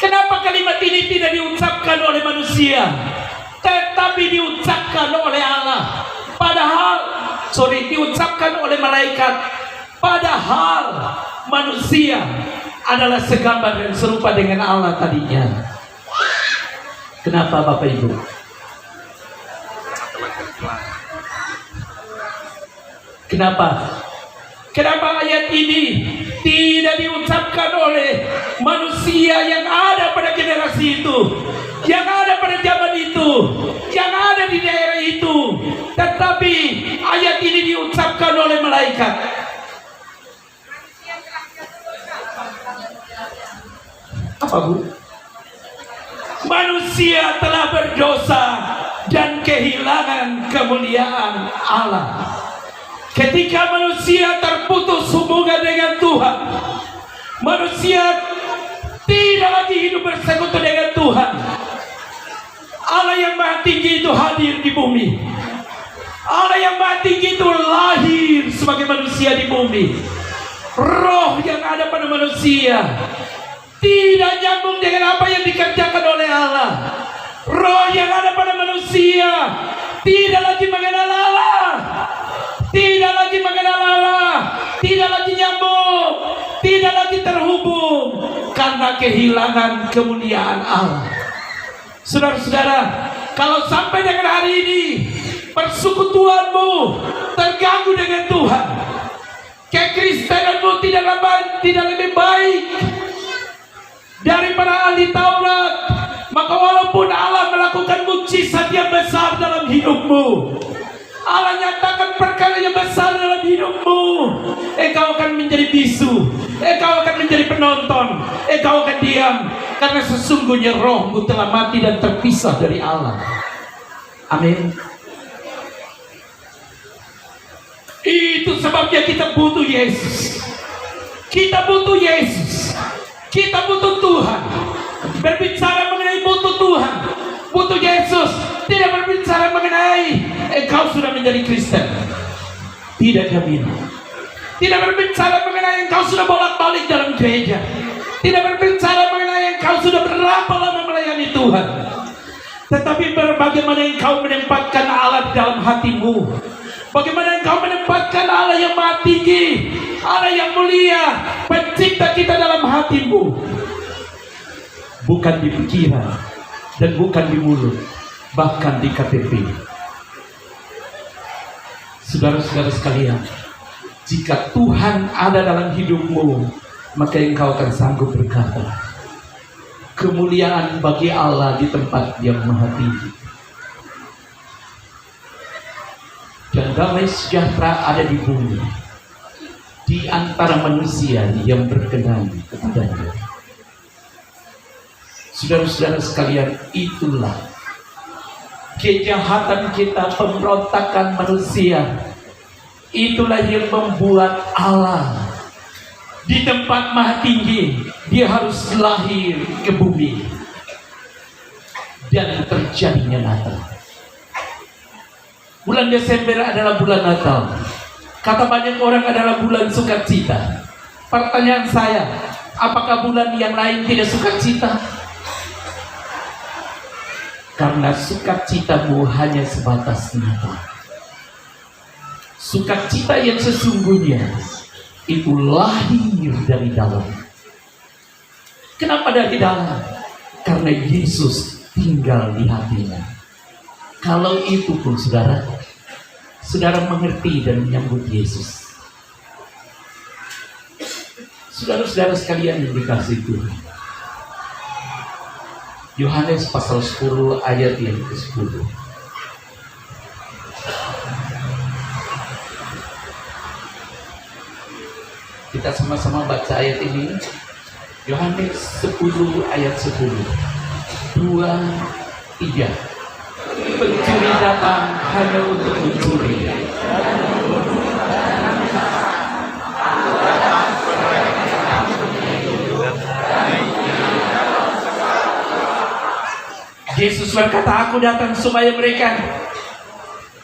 Kenapa kalimat ini tidak diucapkan oleh manusia, tetapi diucapkan oleh Allah? Diucapkan oleh malaikat. Padahal manusia adalah segambar dan serupa dengan Allah tadinya. Kenapa Bapak Ibu? Kenapa? Kenapa ayat ini tidak diucapkan oleh manusia yang ada pada generasi itu, yang ada pada zaman itu, yang ada di daerah itu, tetapi ayat ini diucapkan oleh malaikat? Apa, Bu? Manusia telah berdosa dan kehilangan kemuliaan Allah. Ketika manusia terputus hubungan dengan Tuhan, manusia tidak lagi hidup bersekutu dengan Tuhan. Allah yang maha tinggi itu hadir di bumi. Allah yang maha tinggi itu lahir sebagai manusia di bumi. Roh yang ada pada manusia tidak nyambung dengan apa yang dikerjakan oleh Allah. Roh yang ada pada manusia tidak lagi mengenal Allah, tidak lagi mengenal Allah, tidak lagi nyambung, tidak lagi terhubung karena kehilangan kemuliaan Allah. Saudara-saudara, kalau sampai dengan hari ini persekutuanmu terganggu dengan Tuhan, kekristenanmu tidak lebih baik daripada ahli Taurat, maka walaupun Allah melakukan mukjizat yang besar dalam hidupmu, Allah nyatakan perkara yang besar dalam hidupmu, engkau akan menjadi bisu, engkau akan menjadi penonton, engkau akan diam, karena sesungguhnya rohmu telah mati dan terpisah dari Allah. Amin. Itu sebabnya kita butuh Yesus. Kita butuh Yesus. Kita butuh Tuhan. Berbicara mengenai butuh Tuhan, butuh Yesus, tidak berbicara mengenai engkau sudah menjadi Kristen. Tidak, jamin. Tidak berbicara mengenai engkau sudah bolak-balik dalam gereja. Tidak berbicara mengenai engkau sudah berapa lama melayani Tuhan. Tetapi bagaimana engkau menempatkan Allah dalam hatimu. Bagaimana engkau menempatkan Allah yang maha tinggi, Allah yang mulia, pencipta kita dalam hatimu. Bukan di pikiran dan bukan di mulut, bahkan di KTP. Saudara-saudara sekalian, jika Tuhan ada dalam hidupmu, maka engkau akan sanggup berkata, kemuliaan bagi Allah di tempat yang maha tinggi, dan damai sejahtera ada di bumi di antara manusia yang berkenan kepadanya. Saudara-saudara sekalian, itulah kejahatan kita, pemberontakan manusia. Itulah yang membuat Allah di tempat maha tinggi, dia harus lahir ke bumi dan terjadinya Natal. Bulan Desember adalah bulan Natal. Kata banyak orang adalah bulan sukacita. Pertanyaan saya, apakah bulan yang lain tidak sukacita? Karena sukacitamu hanya sebatas Natal. Sukacita yang sesungguhnya itu lahir dari dalam. Kenapa dari dalam? Karena Yesus tinggal di hatinya. Kalau itu pun saudara mengerti dan menyambut Yesus. Saudara-saudara sekalian yang dikasihi Tuhan, Yohanes pasal 10 ayat yang ke-10. Kita sama-sama baca ayat ini. Yohanes 10 ayat 10. 2, 3. Pencuri datang hanya untuk mencuri. Yesus berkata, aku datang supaya mereka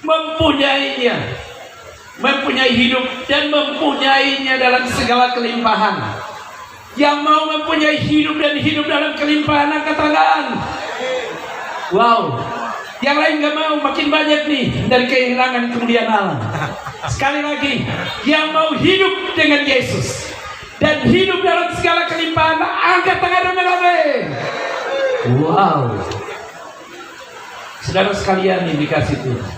mempunyai hidup dan mempunyainya dalam segala kelimpahan. Yang mau mempunyai hidup dan hidup dalam kelimpahan, angkat tangan. Wow, yang lain gak mau, makin banyak nih dari kehilangan kemuliaan Allah. Sekali lagi, yang mau hidup dengan Yesus dan hidup dalam segala kelimpahan, angkat tangan rame-rame. Wow. Saudara sekalian yang dikasih Tuhan,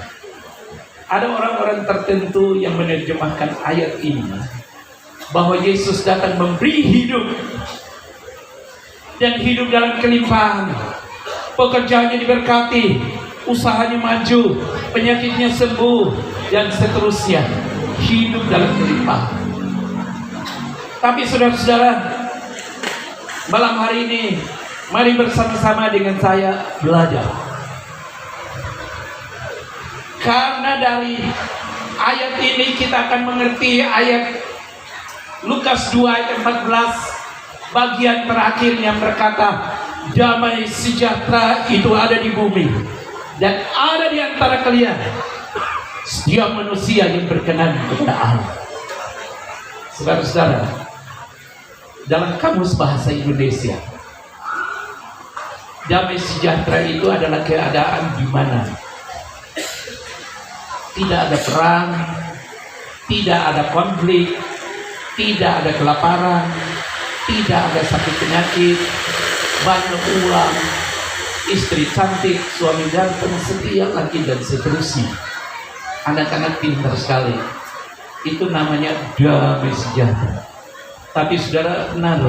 ada orang-orang tertentu yang menerjemahkan ayat ini bahwa Yesus datang memberi hidup dan hidup dalam kelimpahan. Pekerjaannya diberkati, usahanya maju, penyakitnya sembuh, dan seterusnya. Hidup dalam kelimpahan. Tapi saudara-saudara, malam hari ini mari bersama-sama dengan saya belajar. Karena dari ayat ini kita akan mengerti ayat Lukas 2 ayat 14 bagian terakhir yang berkata, damai sejahtera itu ada di bumi dan ada di antara kalian setiap manusia yang berkenan kepada Allah. Saudara-saudara, dalam kamus bahasa Indonesia, damai sejahtera itu adalah keadaan di mana tidak ada perang, tidak ada konflik, tidak ada kelaparan, tidak ada sakit penyakit, banyak uang, istri cantik, suami ganteng, setia, laki dan seterusnya. Anak-anak pintar sekali. Itu namanya damai sejahtera. Tapi saudara benar,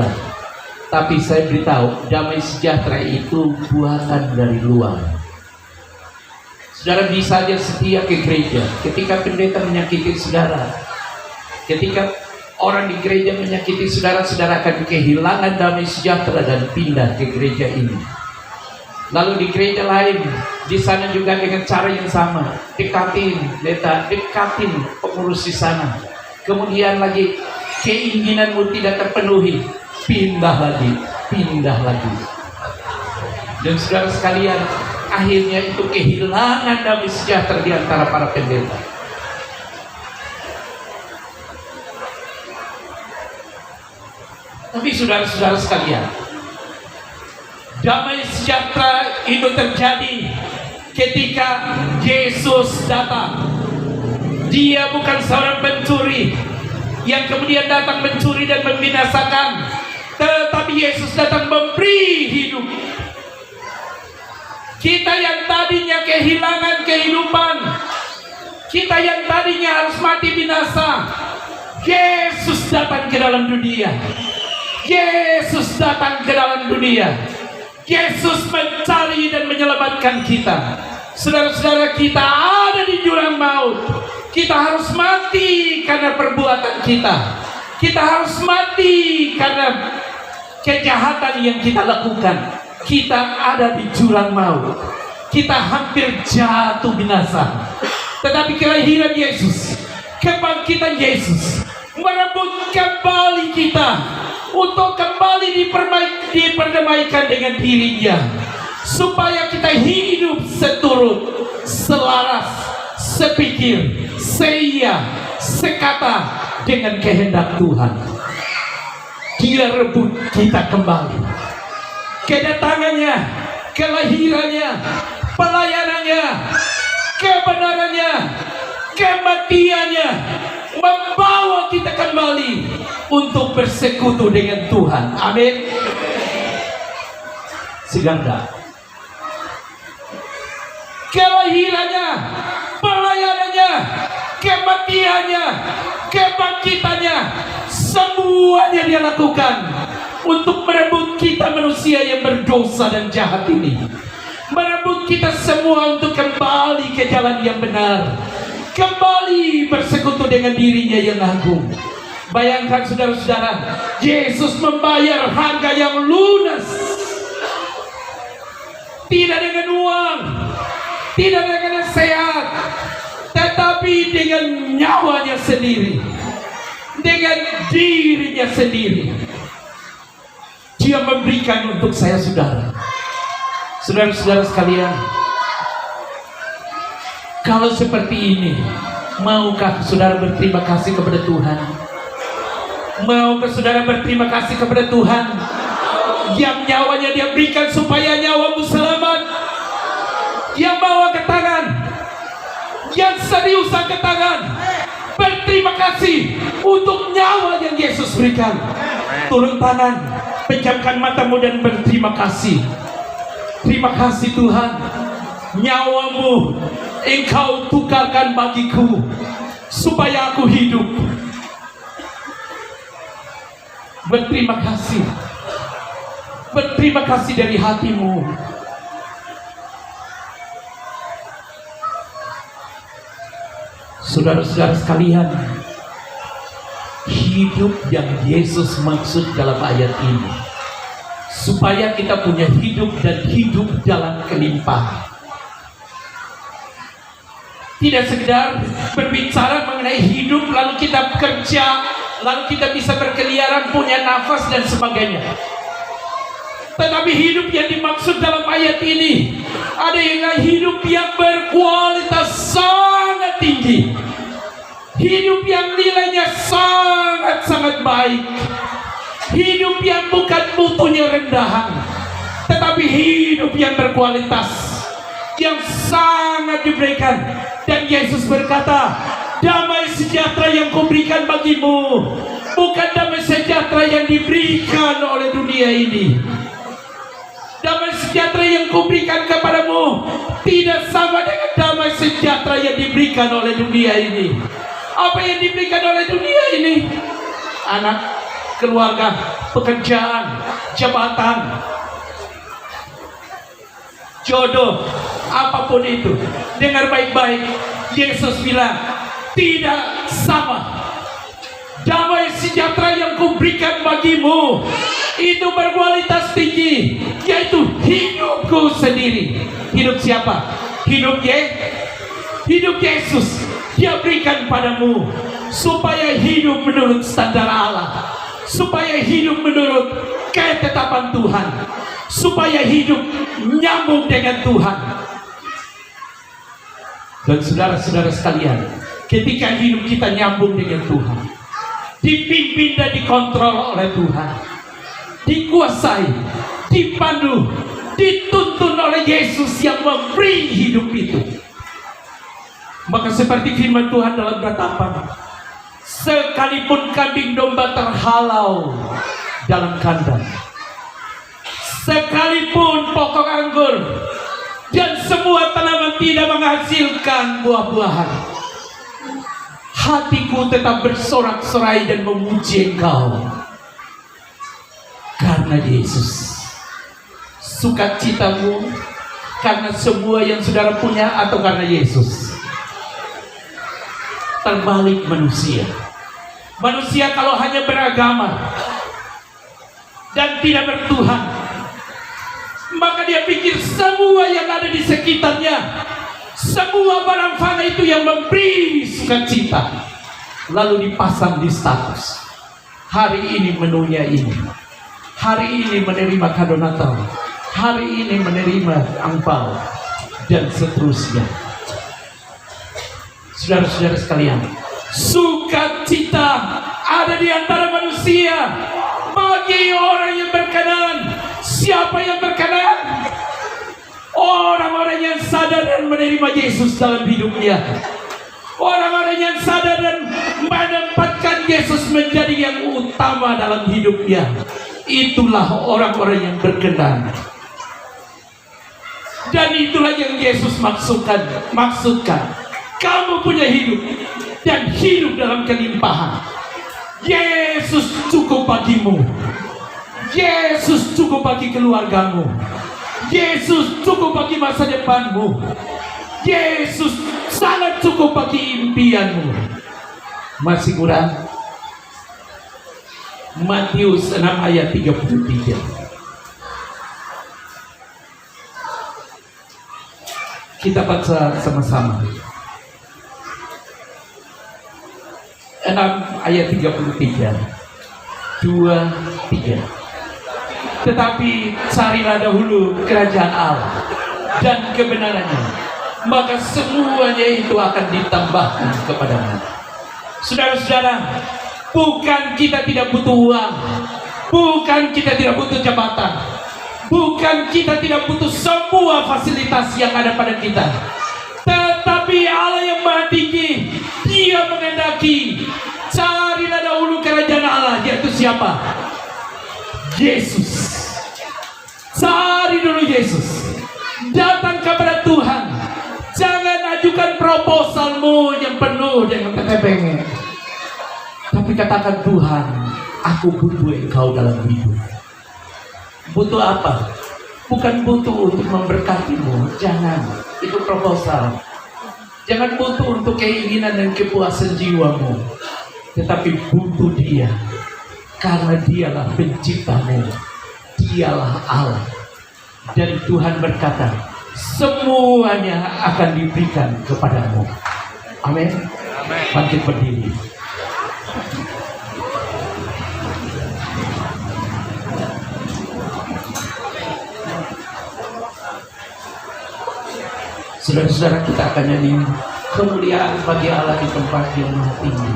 tapi saya beritahu, damai sejahtera itu buatan dari luar. Saudara bisa saja setia ke gereja. Ketika pendeta menyakiti saudara, ketika orang di gereja menyakiti saudara, saudara akan kehilangan damai sejahtera dan pindah ke gereja ini. Lalu di gereja lain, di sana juga dengan cara yang sama, dekatin pendeta, dekatin pengurus di sana. Kemudian lagi keinginanmu tidak terpenuhi, pindah lagi, pindah lagi. Dan saudara sekalian, akhirnya itu kehilangan damai sejahtera di antara para pendeta. Tapi saudara-saudara sekalian, damai sejahtera itu terjadi ketika Yesus datang. Dia bukan seorang pencuri yang kemudian datang mencuri dan membinasakan, tetapi Yesus datang memberi hidup. Kita yang tadinya kehilangan kehidupan, kita yang tadinya harus mati binasa, Yesus datang ke dalam dunia. Yesus datang ke dalam dunia. Yesus mencari dan menyelamatkan kita. Saudara-saudara, kita ada di jurang maut. Kita harus mati karena perbuatan kita. Kita harus mati karena kejahatan yang kita lakukan. Kita ada di jurang maut. Kita hampir jatuh binasa. Tetapi kelahiran Yesus, kebangkitan Yesus merebut kembali kita untuk kembali diperdamaikan dengan dirinya, supaya kita hidup seturut, selaras, sepikir, seia, sekata dengan kehendak Tuhan. Dia rebut kita kembali. Kedatangannya, kelahirannya, pelayanannya, kebenarannya, kematiannya membawa kita kembali untuk bersekutu dengan Tuhan. Amin. Seganda. Kelahirannya, pelayanannya, kematiannya, kebangkitannya, semuanya dia lakukan untuk merebut kita manusia yang berdosa dan jahat ini. Merebut kita semua untuk kembali ke jalan yang benar, kembali bersekutu dengan dirinya yang agung. Bayangkan saudara-saudara, Yesus membayar harga yang lunas, tidak dengan uang, tidak dengan sehat, tetapi dengan nyawanya sendiri, dengan dirinya sendiri. Dia memberikan untuk saya, saudara. Saudara-saudara sekalian, kalau seperti ini, maukah saudara berterima kasih kepada Tuhan? Maukah saudara berterima kasih kepada Tuhan yang nyawanya dia berikan supaya nyawamu selamat? Yang mau angkat tangan, yang serius angkat tangan, berterima kasih untuk nyawa yang Yesus berikan. Turun tangan, pejamkan matamu dan berterima kasih. Terima kasih Tuhan, nyawamu Engkau tukarkan bagiku supaya aku hidup. Berterima kasih, berterima kasih dari hatimu. Saudara-saudara sekalian, hidup yang Yesus maksud dalam ayat ini, supaya kita punya hidup dan hidup dalam kelimpahan. Tidak sekedar berbicara mengenai hidup lalu kita bekerja, lalu kita bisa berkeliaran, punya nafas dan sebagainya. Tetapi hidup yang dimaksud dalam ayat ini adalah hidup yang berkualitas sangat tinggi, hidup yang nilainya sangat-sangat baik, hidup yang bukan mutunya rendahan, tetapi hidup yang berkualitas, yang sangat diberikan. Dan Yesus berkata, damai sejahtera yang kuberikan bagimu bukan damai sejahtera yang diberikan oleh dunia ini. Damai sejahtera yang kuberikan kepadamu tidak sama dengan damai sejahtera yang diberikan oleh dunia ini. Apa yang diberikan oleh dunia ini? Anak, keluarga, pekerjaan, jabatan, jodoh, apapun itu. Dengar baik-baik, Yesus bilang tidak sama. Damai sejahtera yang kuberikan bagimu itu berkualitas tinggi, yaitu hidupku sendiri. Hidup siapa? Hidup Yesus. Dia berikan padamu supaya hidup menurut standar Allah, supaya hidup menurut ketetapan Tuhan, supaya hidup nyambung dengan Tuhan. Dan saudara-saudara sekalian, ketika hidup kita nyambung dengan Tuhan, dipimpin dan dikontrol oleh Tuhan, dikuasai, dipandu, dituntun oleh Yesus yang memberi hidup itu, maka seperti firman Tuhan dalam ratapan, sekalipun kambing domba terhalau dalam kandang, sekalipun pokok anggur dan semua tanaman tidak menghasilkan buah-buahan, hatiku tetap bersorak-sorai dan memuji Engkau karena Yesus. Sukacitamu karena semua yang saudara punya atau karena Yesus? Terbalik manusia. Manusia kalau hanya beragama dan tidak bertuhan, maka dia pikir semua yang ada di sekitarnya, semua barang fana itu yang memberi sukacita, lalu dipasang di status. Hari ini menunya ini, hari ini menerima kado Natal, hari ini menerima angpau, dan seterusnya. Saudara-saudara sekalian, sukacita ada di antara manusia bagi orang yang berkenan. Siapa yang berkenan? Orang-orang yang sadar dan menerima Yesus dalam hidupnya. Orang-orang yang sadar dan menempatkan Yesus menjadi yang utama dalam hidupnya. Itulah orang-orang yang berkenan. Dan itulah yang Yesus maksudkan. Kamu punya hidup dan hidup dalam kelimpahan. Yesus cukup bagimu. Yesus cukup bagi keluargamu. Yesus cukup bagi masa depanmu. Yesus sangat cukup bagi impianmu. Masih kurang? Matius 6 ayat 33. Kita baca sama-sama. 6 ayat 33. 2, 3. Tetapi carilah dahulu kerajaan Allah dan kebenarannya, maka semuanya itu akan ditambahkan kepadamu. Saudara-saudara, bukan kita tidak butuh uang, bukan kita tidak butuh jabatan, bukan kita tidak butuh semua fasilitas yang ada pada kita, tetapi Allah yang Maha Tinggi, Dia menghendaki carilah dahulu kerajaan Allah, yaitu siapa? Yesus. Cari dulu Yesus. Datang kepada Tuhan. Jangan ajukan proposalmu yang penuh dengan petebeng. Tapi katakan, Tuhan, aku butuh Engkau dalam hidup. Butuh apa? Bukan butuh untuk memberkatimu. Jangan. Itu proposal. Jangan butuh untuk keinginan dan kepuasan jiwamu. Tetapi butuh Dia. Karena Dialah penciptamu, Dialah Allah. Dan Tuhan berkata, semuanya akan diberikan kepadamu. Amin. Bangkit berdiri. Saudara-saudara, kita akan nyanyi kemuliaan bagi Allah di tempat yang maha tinggi.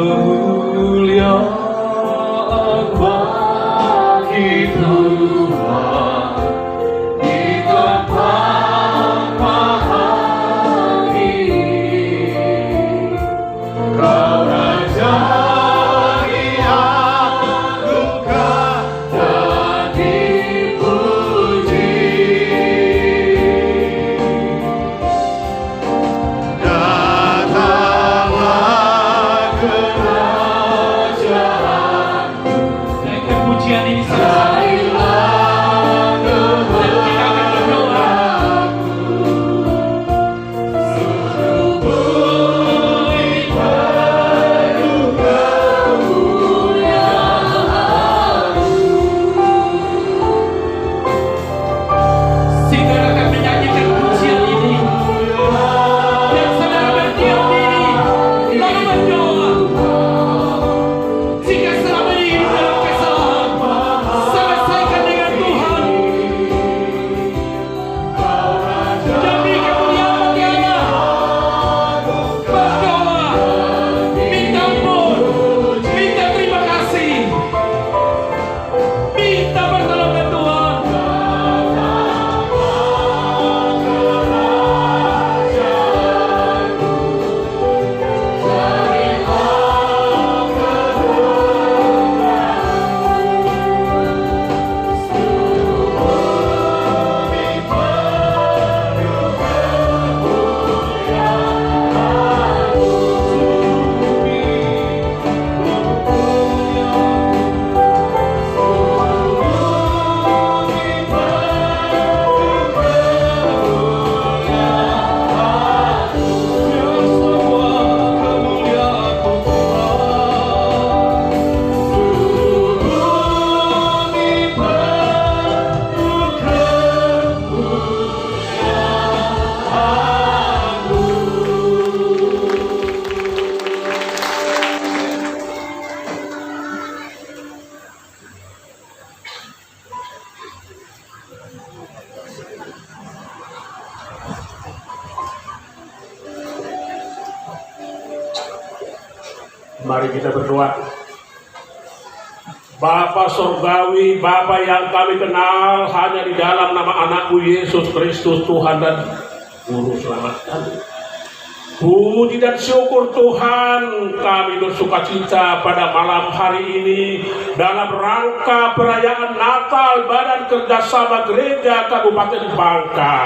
Kemuliaan bagi Tuhan di tempat maha tinggi. Kau Raja dianugerahkan dan dipuji. Datanglah kerajaanmu. Naikkan pujian ini sama-sama. Dan kita akan berdoa. Suruh beri saudara akan menyanyikan pujian ini dan saudara berdiam diri lalu berdoa. Jika selama ini hidup dalam kesalahan, Mari kita berdoa. Bapa Surgawi, Bapa yang kami kenal hanya di dalam nama anakmu Yesus Kristus, Tuhan dan Juru Selamat kami. Puji dan syukur Tuhan, kami bersukacita pada malam hari ini dalam rangka perayaan Natal Badan Kerjasama Gereja Kabupaten Bangka.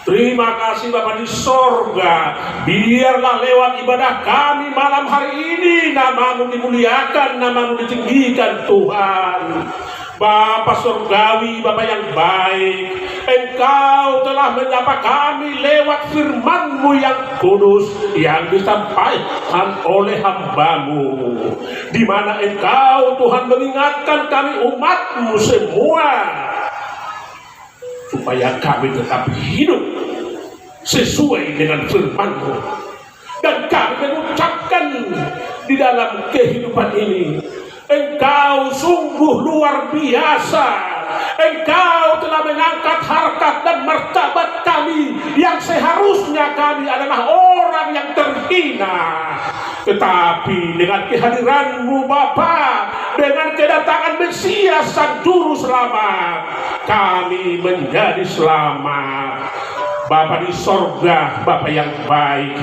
Terima kasih Bapa di sorga, biarlah lewat ibadah kami malam hari ini namamu dimuliakan, namamu ditinggikan Tuhan. Bapa Surgawi, Bapa yang baik, Engkau telah menyapa kami lewat firman-Mu yang kudus yang disampaikan oleh hamba-Mu, di mana Engkau Tuhan mengingatkan kami umat-Mu semua supaya kami tetap hidup sesuai dengan firman-Mu, dan kami mengucapkan di dalam kehidupan ini, Engkau sungguh luar biasa. Engkau telah mengangkat harkat dan martabat kami yang seharusnya kami adalah orang yang terhina. Tetapi dengan kehadiran-Mu Bapa, dengan kedatangan Mesias Sang Juru Selamat, kami menjadi selamat. Bapa di sorga, Bapa yang baik,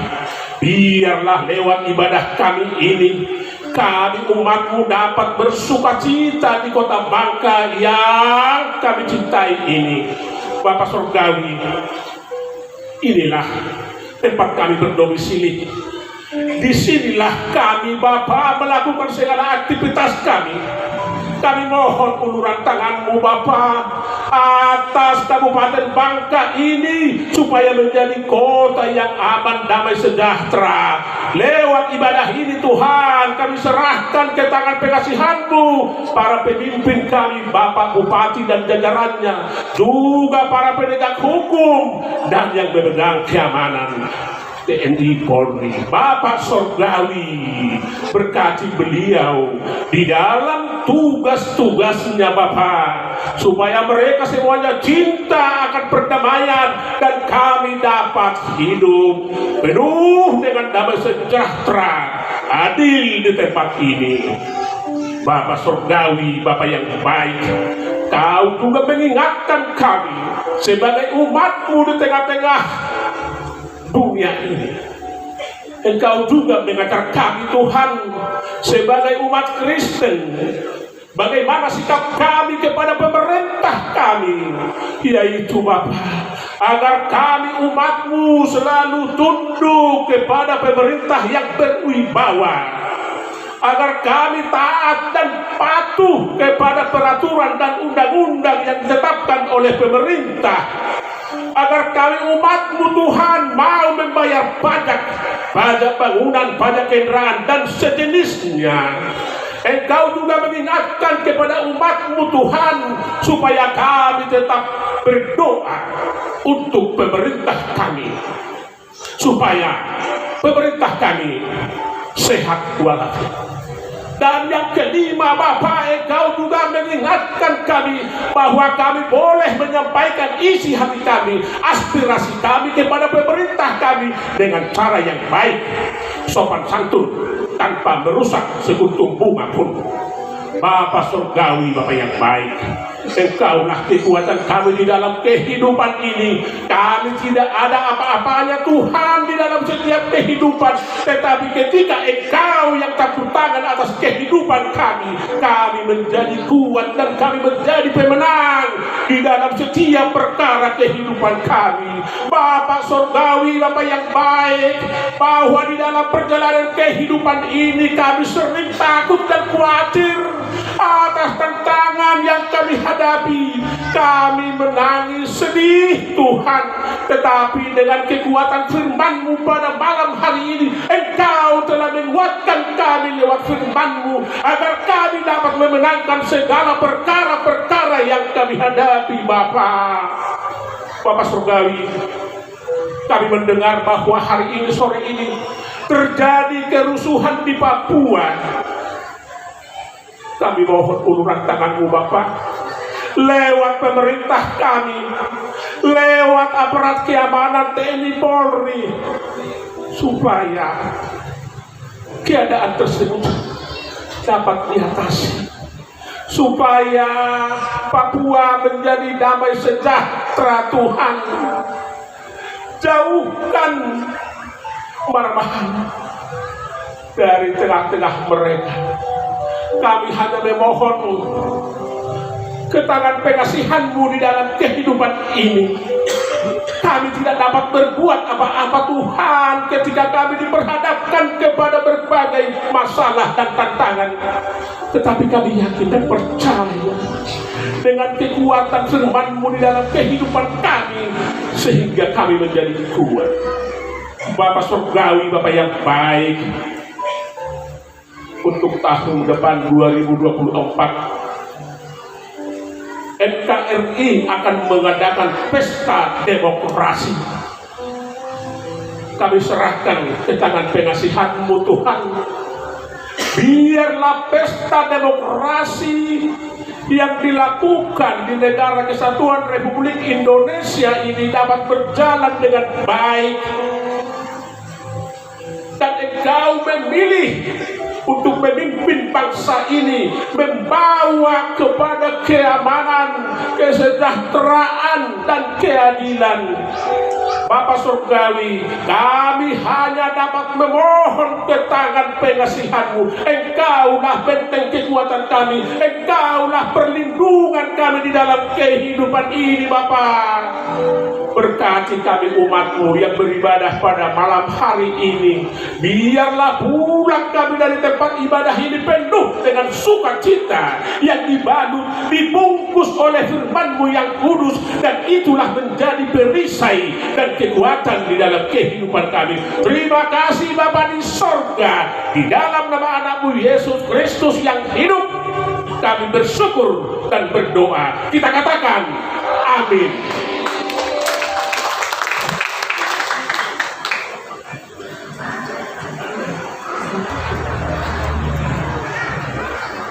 biarlah lewat ibadah kami ini, kami umat-Mu dapat bersukacita di kota Bangka yang kami cintai ini. Bapa Surgawi, inilah tempat kami berdomisili. Disinilah kami Bapa melakukan segala aktivitas kami. Kami mohon uluran tangan-Mu Bapa atas Kabupaten Bangka ini supaya menjadi kota yang aman, damai, sejahtera. Lewat ibadah ini Tuhan, kami serahkan ke tangan pengasihan-Mu para pemimpin kami, Bapak Bupati dan jajarannya, juga para penegak hukum dan yang memegang keamanan TNI Polri. Bapak Surgawi, berkati beliau di dalam tugas-tugasnya Bapak, supaya mereka semuanya cinta akan perdamaian dan kami dapat hidup penuh dengan damai sejahtera, adil di tempat ini. Bapak Surgawi, Bapak yang baik, Kau juga mengingatkan kami sebagai umat-Mu di tengah-tengah dunia ini. Engkau juga mengajar kami Tuhan sebagai umat Kristen, bagaimana sikap kami kepada pemerintah kami, yaitu Bapa, agar kami umat-Mu selalu tunduk kepada pemerintah yang berwibawa, agar kami taat dan patuh kepada peraturan dan undang-undang yang ditetapkan oleh pemerintah, agar kami umat-Mu Tuhan mau membayar pajak bangunan, pajak kendaraan dan sejenisnya. Engkau juga mengingatkan kepada umat-Mu Tuhan supaya kami tetap berdoa untuk pemerintah kami, supaya pemerintah kami sehat walafiat. Dan yang kelima Bapak, Engkau juga mengingatkan kami bahwa kami boleh menyampaikan isi hati kami, aspirasi kami kepada pemerintah kami dengan cara yang baik, sopan santun, tanpa merusak sekuntum bunga pun. Bapak Surgawi, Bapak yang baik, Engkaulah kekuatan kami di dalam kehidupan ini. Kami tidak ada apa-apanya Tuhan di dalam setiap kehidupan, tetapi ketika Engkau yang campur tangan atas kehidupan kami, kami menjadi kuat dan kami menjadi pemenang di dalam setiap perkara kehidupan kami. Bapak Surgawi, Bapak yang baik, bahwa di dalam perjalanan kehidupan ini kami sering takut dan khawatir atas tantangan yang kami hadapi. Kami menangis sedih Tuhan, tetapi dengan kekuatan firman-Mu pada malam hari ini, Engkau telah menguatkan kami lewat firman-Mu, agar kami dapat memenangkan segala perkara-perkara yang kami hadapi. Bapak Surgawi, kami mendengar bahwa hari ini, sore ini, terjadi kerusuhan di Papua. Kami mohon uluran tangan-Mu Bapak, lewat pemerintah kami, lewat aparat keamanan TNI Polri, supaya keadaan tersebut dapat diatasi, supaya Papua menjadi damai sejahtera. Tuhan, jauhkan kemarahan dari tengah-tengah mereka. Kami hanya memohon ketangan pengasihan-Mu di dalam kehidupan ini. Kami tidak dapat berbuat apa-apa Tuhan ketika kami diperhadapkan kepada berbagai masalah dan tantangan. Tetapi kami yakin dan percaya dengan kekuatan firman-Mu di dalam kehidupan kami, sehingga kami menjadi kuat. Bapa Surgawi, Bapa yang baik, untuk tahun depan 2024 NKRI akan mengadakan pesta demokrasi. Kami serahkan ke tangan pengasihan-Mu Tuhan. Biarlah pesta demokrasi yang dilakukan di negara Kesatuan Republik Indonesia ini dapat berjalan dengan baik, dan Engkau memilih untuk memimpin bangsa ini, membawa kepada keamanan, kesejahteraan, dan keadilan. Bapa Surgawi, kami hanya dapat memohon ke tangan pengasihan-Mu. Engkaulah benteng kekuatan kami, Engkaulah perlindungan kami di dalam kehidupan ini, Bapa. Berkati kami umat-Mu yang beribadah pada malam hari ini. Biarlah pulang kami dari tempat ibadah ini penuh dengan sukacita yang dibalut, dibungkus oleh firman-Mu yang kudus, dan itulah menjadi perisai dan kekuatan di dalam kehidupan kami. Terima kasih Bapa di sorga, di dalam nama anak-Mu Yesus Kristus yang hidup, kami bersyukur dan berdoa. Kita katakan amin.